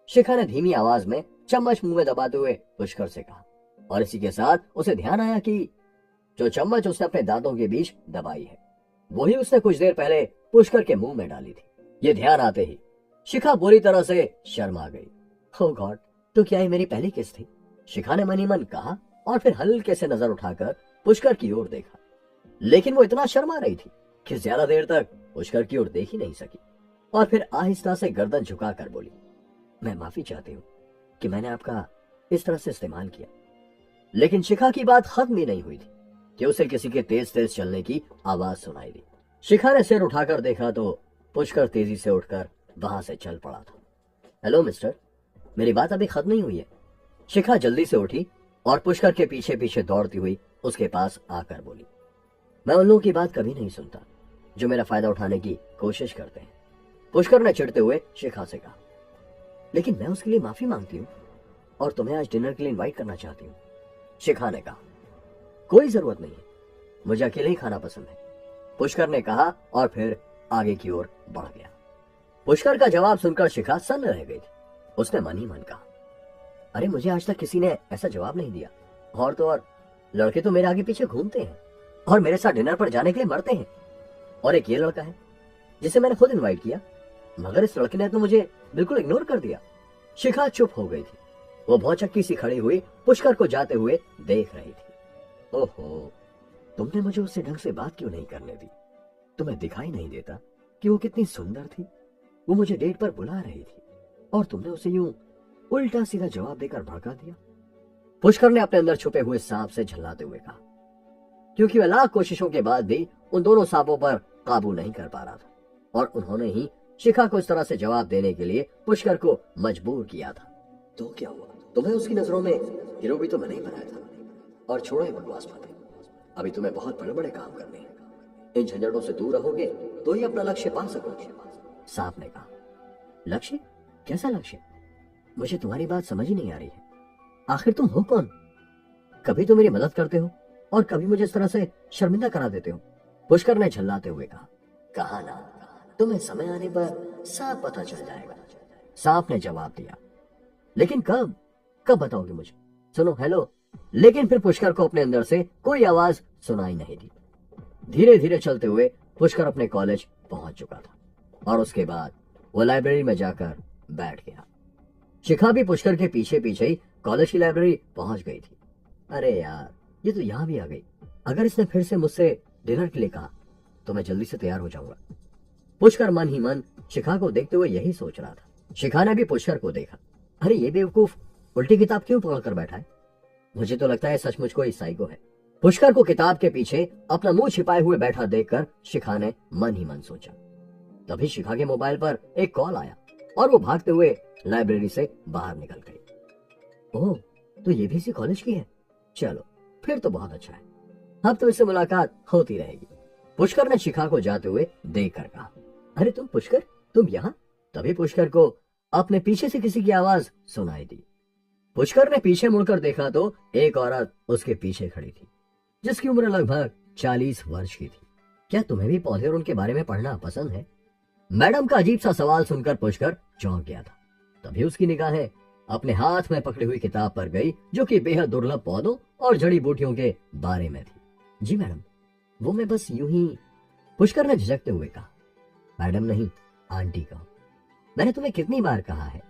शिखा ने धीमी आवाज में चम्मच मुंह में दबाते हुए पुष्कर से कहा, और इसी के साथ उसे ध्यान आया कि जो चम्मच उसने अपने दांतों के बीच दबाई है वही उसने कुछ देर पहले पुष्कर के मुंह में डाली थी। ये ध्यान आते ही शिखा बुरी तरह से शर्मा गई। ओह गॉड, तो क्या ये मेरी पहली किस थी? शिखा ने मन ही मन कहा और फिर हल्के से नजर उठाकर पुष्कर की ओर देखा। लेकिन वो इतना शर्मा रही थी कि ज्यादा देर तक पुष्कर की ओर देख ही नहीं सकी और फिर आहिस्ता से गर्दन झुकाकर बोली, मैं माफी चाहती हूँ कि मैंने आपका इस तरह से इस्तेमाल किया। लेकिन शिखा की बात खत्म ही नहीं हुई थी कि उसे किसी के तेज तेज चलने की आवाज सुनाई दी। शिखा ने सिर उठाकर देखा तो पुष्कर तेजी से उठकर वहां से चल पड़ा था। हेलो मिस्टर, मेरी बात अभी खत्म नहीं हुई है। शिखा जल्दी से उठी और पुष्कर के पीछे पीछे दौड़ती हुई उसके पास आकर बोली, मैं उन लोगों की बात कभी नहीं सुनता जो मेरा फायदा उठाने की कोशिश करते हैं। पुष्कर ने चिढ़ते हुए शिखा से कहा, लेकिन मैं उसके लिए माफी मांगती हूँ और तुम्हें आज डिनर के लिए इनवाइट करना चाहती हूँ। शिखा ने कहा, कोई जरूरत नहीं है, मुझे अकेले ही खाना पसंद है। पुष्कर ने कहा और फिर आगे की ओर बढ़ गया। पुष्कर का जवाब सुनकर शिखा सन्न रह गई थी। उसने मन ही मन कहा, अरे मुझे आज तक किसी ने ऐसा जवाब नहीं दिया, और तो और लड़के तो मेरे आगे पीछे घूमते हैं और मेरे साथ डिनर पर जाने के लिए मरते हैं, और एक ये लड़का है जिसे मैंने खुद इनवाइट किया, मगर इस लड़के ने तो मुझे बिल्कुल इग्नोर कर दिया। शिखा चुप हो गई थी। वो भौचक्की सी खड़ी हुई पुष्कर को जाते हुए देख रही थी। ओहो, तुमने मुझे उससे ढंग से बात क्यों नहीं करने दी? तुम्हें दिखाई नहीं देता कि वो कितनी सुंदर थी? वो मुझे डेट पर बुला रही थी और तुमने उसे यूं उल्टा सीधा जवाब देकर भड़का दिया। पुष्कर ने अपने अंदर छुपे हुए सांप से झल्लाते हुए कहा, क्योंकि वह लाख कोशिशों के बाद भी उन दोनों सांपों पर काबू नहीं कर पा रहा था और उन्होंने ही शिखा को इस तरह से जवाब देने के लिए पुष्कर को मजबूर किया था। तो क्या हुआ? तुम्हें उसकी नजरों में हीरो भी तो मैंने ही बनाया था। और छोड़ो ये बकवास बातें, अभी तुम्हें बहुत बड़े बड़े काम करने हैं। इन झंझटों से दूर रहोगे तो ही अपना लक्ष्य पा सकोगे। सांप ने कहा, लक्ष्य? कैसा लक्ष्य? मुझे तुम्हारी बात समझ ही नहीं आ रही है। आखिर तुम हो कौन? कभी तो मेरी मदद करते हो और कभी मुझे इस तरह से शर्मिंदा करा देते हो। पुष्कर ने झल्लाते हुए कहा, कहा ना, तुम्हें समय आने पर सब पता चल जाएगा। सांप ने जवाब दिया, लेकिन कब? कब बताओगे मुझे? सुनो, हेलो। लेकिन फिर पुष्कर को अपने अंदर से कोई आवाज सुनाई नहीं दी। धीरे धीरे चलते हुए पुष्कर अपने कॉलेज पहुंच चुका था और उसके बाद वो लाइब्रेरी में जाकर बैठ गया। शिखा भी पुष्कर के पीछे पीछे ही कॉलेज की लाइब्रेरी पहुंच गई थी। अरे यार, ये तो यहां भी आ गई। अगर इसने फिर से मुझसे डिनर के लिए कहा तो मैं जल्दी से तैयार हो जाऊंगा। पुष्कर मन ही मन शिखा को देखते हुए यही सोच रहा था। शिखा ने भी पुष्कर को देखा। अरे ये बेवकूफ उल्टी किताब क्यों पकड़कर बैठा है? मुझे तो लगता है सचमुच कोई साइको है। पुष्कर को किताब के पीछे अपना मुंह छिपाए हुए बैठा देखकर शिखा ने मन ही मन सोचा। तभी शिखा के मोबाइल पर एक कॉल आया और वो भागते हुए लाइब्रेरी से बाहर निकल गई। ओह, तो ये भी इसी कॉलेज की है? चलो, फिर तो बहुत अच्छा है। अब तो इससे मुलाकात होती रहेगी। पुष्कर ने शिखा को जाते हुए देख कर कहा, अरे तुम पुष्कर, तुम यहाँ? तभी पुष्कर को अपने पीछे से किसी की आवाज सुनाई दी। पुष्कर ने पीछे मुड़कर देखा तो एक औरत उसके पीछे खड़ी थी, जिसकी उम्र लगभग 40 वर्ष की थी। क्या तुम्हें भी पौधे और उनके बारे में पढ़ना पसंद है? मैडम का अजीब सा सवाल सुनकर पुष्कर चौंक गया था। तभी उसकी निगाहें अपने हाथ में पकड़ी हुई किताब पर गई, जो कि बेहद दुर्लभ पौधों और जड़ी बूटियों के बारे में थी। जी मैडम, वो मैं बस यूं ही, पुष्कर ने झिझकते हुए कहा। मैडम नहीं, आंटी कहो। मैंने तुम्हें कितनी बार कहा है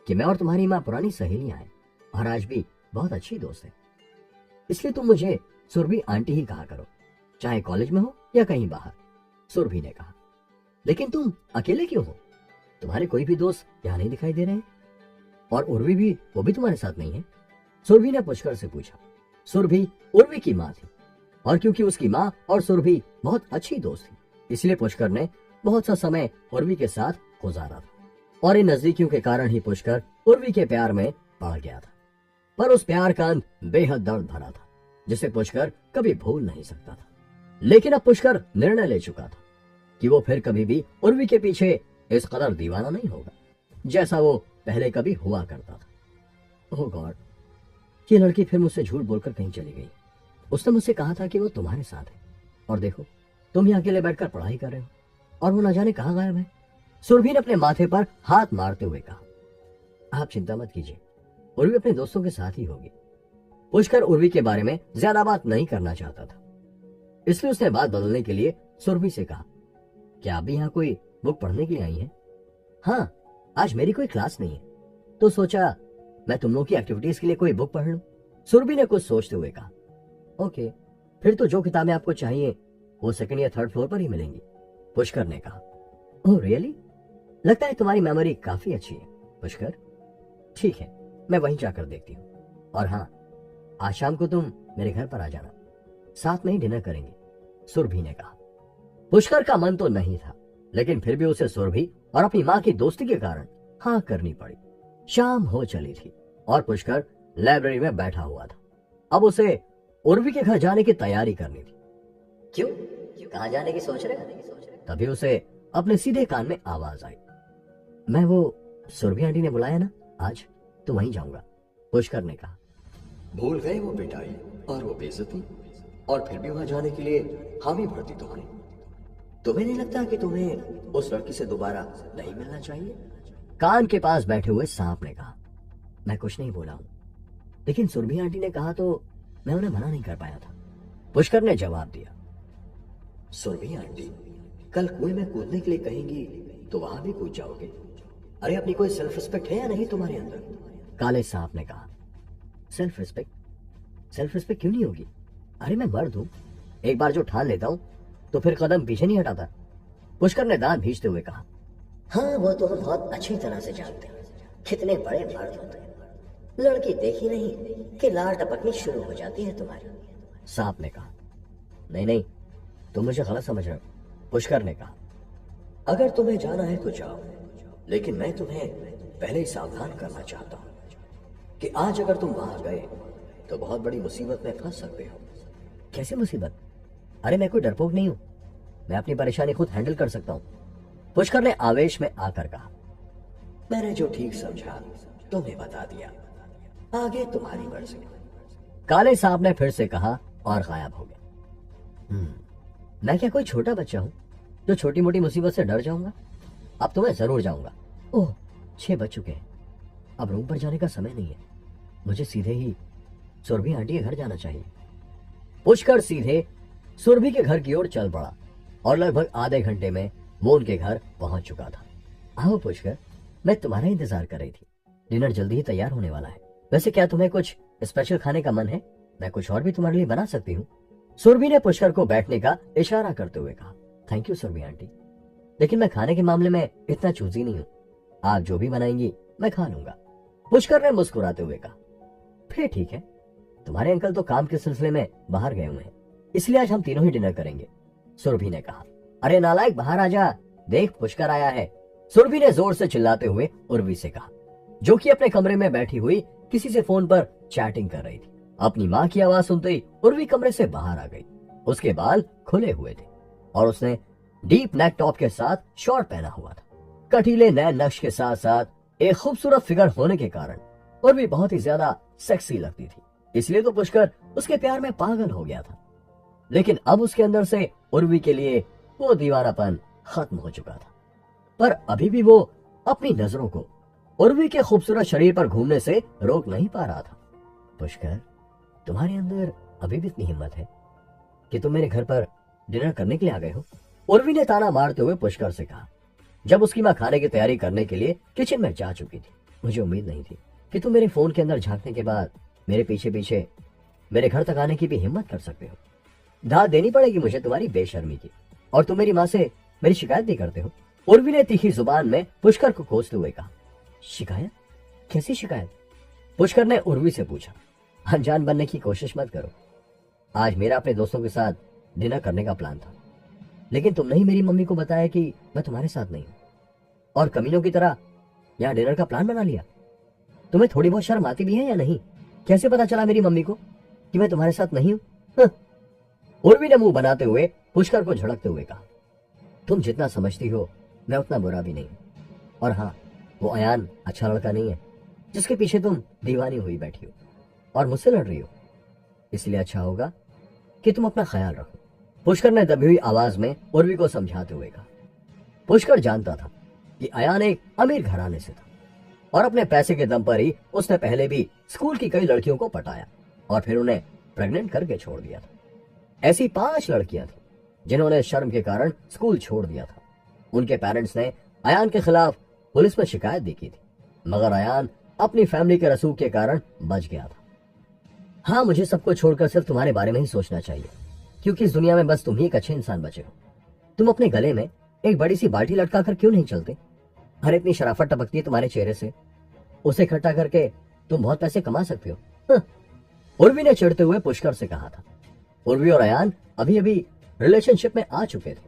कि मैं और तुम्हारी माँ पुरानी सहेलियां हैं और आज भी बहुत अच्छी दोस्त है, इसलिए तुम मुझे सुरभि आंटी ही कहा करो, चाहे कॉलेज में हो या कहीं बाहर। सुरभि ने कहा। लेकिन तुम अकेले क्यों हो? तुम्हारे कोई भी दोस्त यहाँ नहीं दिखाई दे रहे हैं? और उर्वी भी, वो भी तुम्हारे साथ नहीं है? सुरभि ने पुष्कर से पूछा। सुरभि उर्वी की माँ थी, और क्योंकि उसकी माँ और सुरभि बहुत अच्छी दोस्त थी, इसलिए पुष्कर ने बहुत सा समय उर्वी के साथ गुजारा था, और इन नजदीकियों के कारण ही पुष्कर उर्वी के प्यार में पड़ गया था। पर उस प्यार का अंत बेहद दर्द भरा था, जिसे पुष्कर कभी भूल नहीं सकता था। लेकिन अब पुष्कर निर्णय ले चुका था कि वो फिर कभी भी उर्वी के पीछे इस कदर दीवाना नहीं होगा, जैसा वो पहले कभी हुआ करता था। ओह गॉड, ये लड़की फिर मुझसे झूठ बोलकर कहीं चली गई। उसने मुझसे कहा था कि वो तुम्हारे साथ है, और देखो तुम यहाँ अकेले बैठकर पढ़ाई कर रहे हो, और वो न जाने कहाँ गायब है। सुरभि ने अपने माथे पर हाथ मारते हुए कहा। आप चिंता मत कीजिए, उर्वी अपने दोस्तों के साथ ही होगी। पुष्कर उर्वी के बारे में ज्यादा बात नहीं करना चाहता था, इसलिए उसने बात बदलने के लिए सुरभि से कहा, क्या आप भी यहाँ कोई बुक पढ़ने के लिए आई हैं? हाँ, आज मेरी कोई क्लास नहीं है, तो सोचा मैं तुम लोगों की एक्टिविटीज के लिए कोई बुक पढ़ लूं। सुरभि ने कुछ सोचते हुए कहा। ओके, फिर तो जो किताबें आपको चाहिए वो सेकंड या थर्ड फ्लोर पर ही मिलेंगी, पुष्कर ने कहा। Oh really? लगता है तुम्हारी मेमोरी काफी अच्छी है पुष्कर। ठीक है, मैं वहीं जाकर देखती हूँ। और हाँ, आज शाम को तुम मेरे घर पर आ जाना, साथ में ही डिनर करेंगे, सुरभि ने कहा। पुष्कर का मन तो नहीं था, लेकिन फिर भी उसे सुरभि और अपनी माँ की दोस्ती के कारण हाँ करनी पड़ी। शाम हो चली थी और पुष्कर लाइब्रेरी में बैठा हुआ था। अब उसे उर्वी के घर जाने की तैयारी करनी थी। क्यों, कहाँ जाने की सोच रहे? तभी उसे अपने सीधे कान में आवाज आई। मैं वो सुरभि आंटी ने बुलाया ना आज, तो वहीं जाऊंगा, पुष्कर ने कहा। भूल गए वो पिटाई और वो बेइज्जती, और फिर भी वहां जाने के लिए हामी भरती तुम्हारी। तुम्हें नहीं लगता कि तुम्हें उस लड़की से दोबारा नहीं मिलना चाहिए? कान के पास बैठे हुए सांप ने कहा। मैं कुछ नहीं बोला हूं, लेकिन सुरभि आंटी ने कहा तो मैं उन्हें मना नहीं कर पाया था, पुष्कर ने जवाब दिया। सुरभि आंटी कल कुएं में कूदने के लिए कहेंगी तो वहां भी कूद जाओगे। अरे अपनी कोई सेल्फ रिस्पेक्ट है या नहीं तुम्हारे अंदर? काले सांप ने कहा। Self respect? सेल्फ रिस्पेक्ट क्यों नहीं होगी? अरे मैं मर्द हूं, एक बार जो ठान लेता हूं तो फिर कदम पीछे नहीं हटाता, पुष्कर ने दांत भींचते हुए कहा। हाँ, वो तो हम बहुत अच्छी तरह से जानते हैं, कितने बड़े मर्द होते हैं। लड़की देखी नहीं कि लार टपकनी शुरू हो जाती है तुम्हारी, सांप ने कहा। नहीं नहीं, तुम मुझे गलत समझ रहे हो, पुष्कर ने कहा। अगर तुम्हें जाना है तो जाओ, लेकिन मैं तुम्हें पहले ही सावधान करना चाहता हूं कि आज अगर तुम वहां गए तो बहुत बड़ी मुसीबत में फंस सकते हो। कैसे मुसीबत? अरे मैं कोई डरपोक नहीं हूं, मैं अपनी परेशानी खुद हैंडल कर सकता हूं, पुष्कर ने आवेश में आकर कहा। मैंने जो ठीक समझा तुम्हें बता दिया, आगे तुम्हारी मर्जी। काले सांप ने फिर से कहा और गायब हो गया। मैं क्या कोई छोटा बच्चा हूं जो छोटी मोटी मुसीबत से डर जाऊंगा? अब तो मैं जरूर जाऊंगा। ओह, 6 बज चुके हैं, अब रूम पर जाने का समय नहीं है, मुझे सीधे ही सुरभि आंटी के घर जाना चाहिए। पुष्कर सीधे सुरभि के घर की ओर चल पड़ा और लगभग आधे घंटे में वो उनके घर पहुंच चुका था। आओ पुष्कर, मैं तुम्हारा इंतजार कर रही थी, डिनर जल्दी ही तैयार होने वाला है। वैसे क्या तुम्हें कुछ स्पेशल खाने का मन है? मैं कुछ और भी तुम्हारे लिए बना सकती हूँ, सुरभि ने पुष्कर को बैठने का इशारा करते हुए कहा। थैंक यू सुरभि आंटी, लेकिन मैं खाने के मामले में इतना चूजी नहीं हूँ, आप जो भी बनाएंगी मैं खा लूंगा, पुष्कर ने मुस्कुराते हुए कहा। फिर ठीक है, तुम्हारे अंकल तो काम के सिलसिले में बाहर गए हुए हैं, इसलिए आज हम तीनों ही डिनर करेंगे, सुरभि ने कहा। अरे नालायक, बाहर आ जा, देख पुष्कर आया है, सुरभि ने जोर से चिल्लाते हुए उर्वी से कहा, जो कि अपने कमरे में बैठी हुई किसी से फोन पर चैटिंग कर रही थी। अपनी माँ की आवाज सुनते ही उर्वी कमरे से बाहर आ गई। उसके बाल खुले हुए थे और उसने डीप नेक टॉप के साथ शॉर्ट पहना हुआ था। कटीले नए नक्श के साथ साथ एक खूबसूरत फिगर होने के कारण उर्वी बहुत ही ज्यादा सेक्सी लगती थी, इसलिए तो पुष्कर उसके प्यार में पागल हो गया था। लेकिन अब उसके अंदर से उर्वी के लिए वो दीवानापन खत्म हो चुका था, पर अभी भी वो अपनी नजरों को उर्वी के खूबसूरत शरीर पर घूमने से रोक नहीं पा रहा था। पुष्कर, तुम्हारे अंदर अभी भी इतनी हिम्मत है कि तुम मेरे घर पर डिनर करने के लिए आ गए हो? उर्वी ने ताना मारते हुए पुष्कर से कहा, जब उसकी माँ खाने की तैयारी करने के लिए किचन में जा चुकी थी। मुझे उम्मीद नहीं थी कि तुम मेरे फोन के अंदर झांकने के बाद मेरे पीछे पीछे मेरे घर तक आने की भी हिम्मत कर सकते हो। दाद देनी पड़ेगी मुझे तुम्हारी बेशर्मी की, और तुम मेरी माँ से मेरी शिकायत भी करते हो। उर्वी ने तीखी जुबान में पुष्कर को कोसते हुए कहा। शिकायत? कैसी शिकायत? पुष्कर ने उर्वी से पूछा। अनजान बनने की कोशिश मत करो। आज मेरा अपने दोस्तों के साथ डिनर करने का प्लान था, लेकिन तुमने ही मेरी मम्मी को बताया कि मैं तुम्हारे साथ नहीं हूं, और कमीनों की तरह यहाँ डिनर का प्लान बना लिया। तुम्हें थोड़ी बहुत शर्म आती भी है या नहीं? कैसे पता चला मेरी मम्मी को कि मैं तुम्हारे साथ नहीं हूं? उर्वी ने मुंह बनाते हुए पुष्कर को झड़कते हुए कहा, तुम जितना समझती हो मैं उतना बुरा भी नहीं हूं। और हाँ, वो अयान अच्छा लड़का नहीं है जिसके पीछे तुम दीवानी हुई बैठी हो और मुझसे लड़ रही हो, इसलिए अच्छा होगा कि तुम अपना ख्याल रखो। पुष्कर ने दबी हुई आवाज में उर्वी को समझाते हुए कहा। पुष्कर जानता था कि अयान एक अमीर घराने से था और अपने पैसे के दम पर ही उसने पहले भी स्कूल की कई लड़कियों को पटाया और फिर उन्हें प्रेग्नेंट करके छोड़ दिया था। ऐसी 5 लड़कियां थी जिन्होंने शर्म के कारण स्कूल छोड़ दिया था। उनके पेरेंट्स ने अयान के खिलाफ पुलिस में शिकायत भी की थी, मगर अयान अपनी फैमिली के रसूख के कारण बच गया था। हाँ, मुझे सबको छोड़कर सिर्फ तुम्हारे बारे में ही सोचना चाहिए, क्योंकि इस दुनिया में बस तुम ही एक अच्छे इंसान बचे हो। तुम अपने गले में एक बड़ी सी बाल्टी लटका कर क्यों नहीं चलते? हर इतनी शराफत टपकती है तुम्हारे चेहरे से, उसे इकट्ठा करके तुम बहुत पैसे कमा सकते हो। उर्वी ने चिढ़ते हुए पुष्कर से कहा था। उर्वी और अयान अभी अभी रिलेशनशिप में आ चुके थे,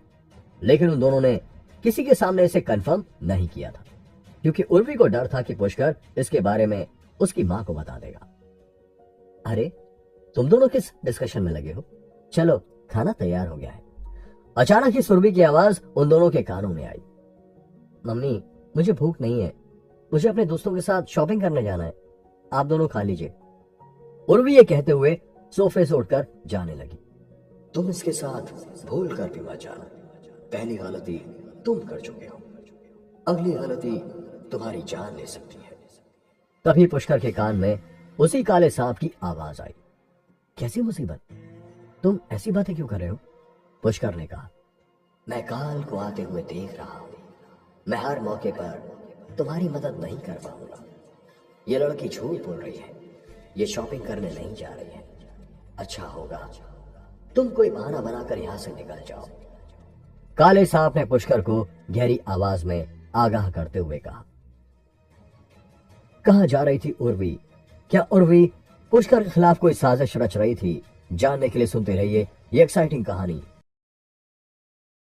लेकिन उन दोनों ने किसी के सामने इसे कंफर्म नहीं किया था, क्योंकि उर्वी को डर था कि पुष्कर इसके बारे में उसकी मां को बता देगा। अरे, तुम दोनों किस डिस्कशन में लगे हो? चलो, खाना तैयार हो गया है। अचानक ही उर्वी की आवाज उन दोनों के कानों में आई। मम्मी, मुझे भूख नहीं है, मुझे अपने दोस्तों के साथ शॉपिंग करने जाना है, आप दोनों खा लीजिए। उर्वी ये कहते हुए सोफे से उठकर जाने लगी। तुम इसके साथ भूल कर भी मत जाना। पहली गलती तुम कर चुके हो, अगली गलती तुम्हारी जान ले सकती है। तभी पुष्कर के कान में उसी काले सांप की आवाज आई। कैसी मुसीबत? तुम ऐसी बातें क्यों कर रहे हो? पुष्कर ने कहा। मैं काल को आते हुए देख रहा हूं। मैं हर मौके पर तुम्हारी मदद नहीं कर पाऊंगा। ये लड़की झूठ बोल रही है, ये शॉपिंग करने नहीं जा रही है। अच्छा होगा तुम कोई बहाना बनाकर यहां से निकल जाओ। काले सांप ने पुष्कर को गहरी आवाज में आगाह करते हुए कहा। कहां जा रही थी उर्वी? क्या उर्वी पुष्कर के खिलाफ कोई साजिश रच रही थी? जानने के लिए सुनते रहिए ये एक्साइटिंग कहानी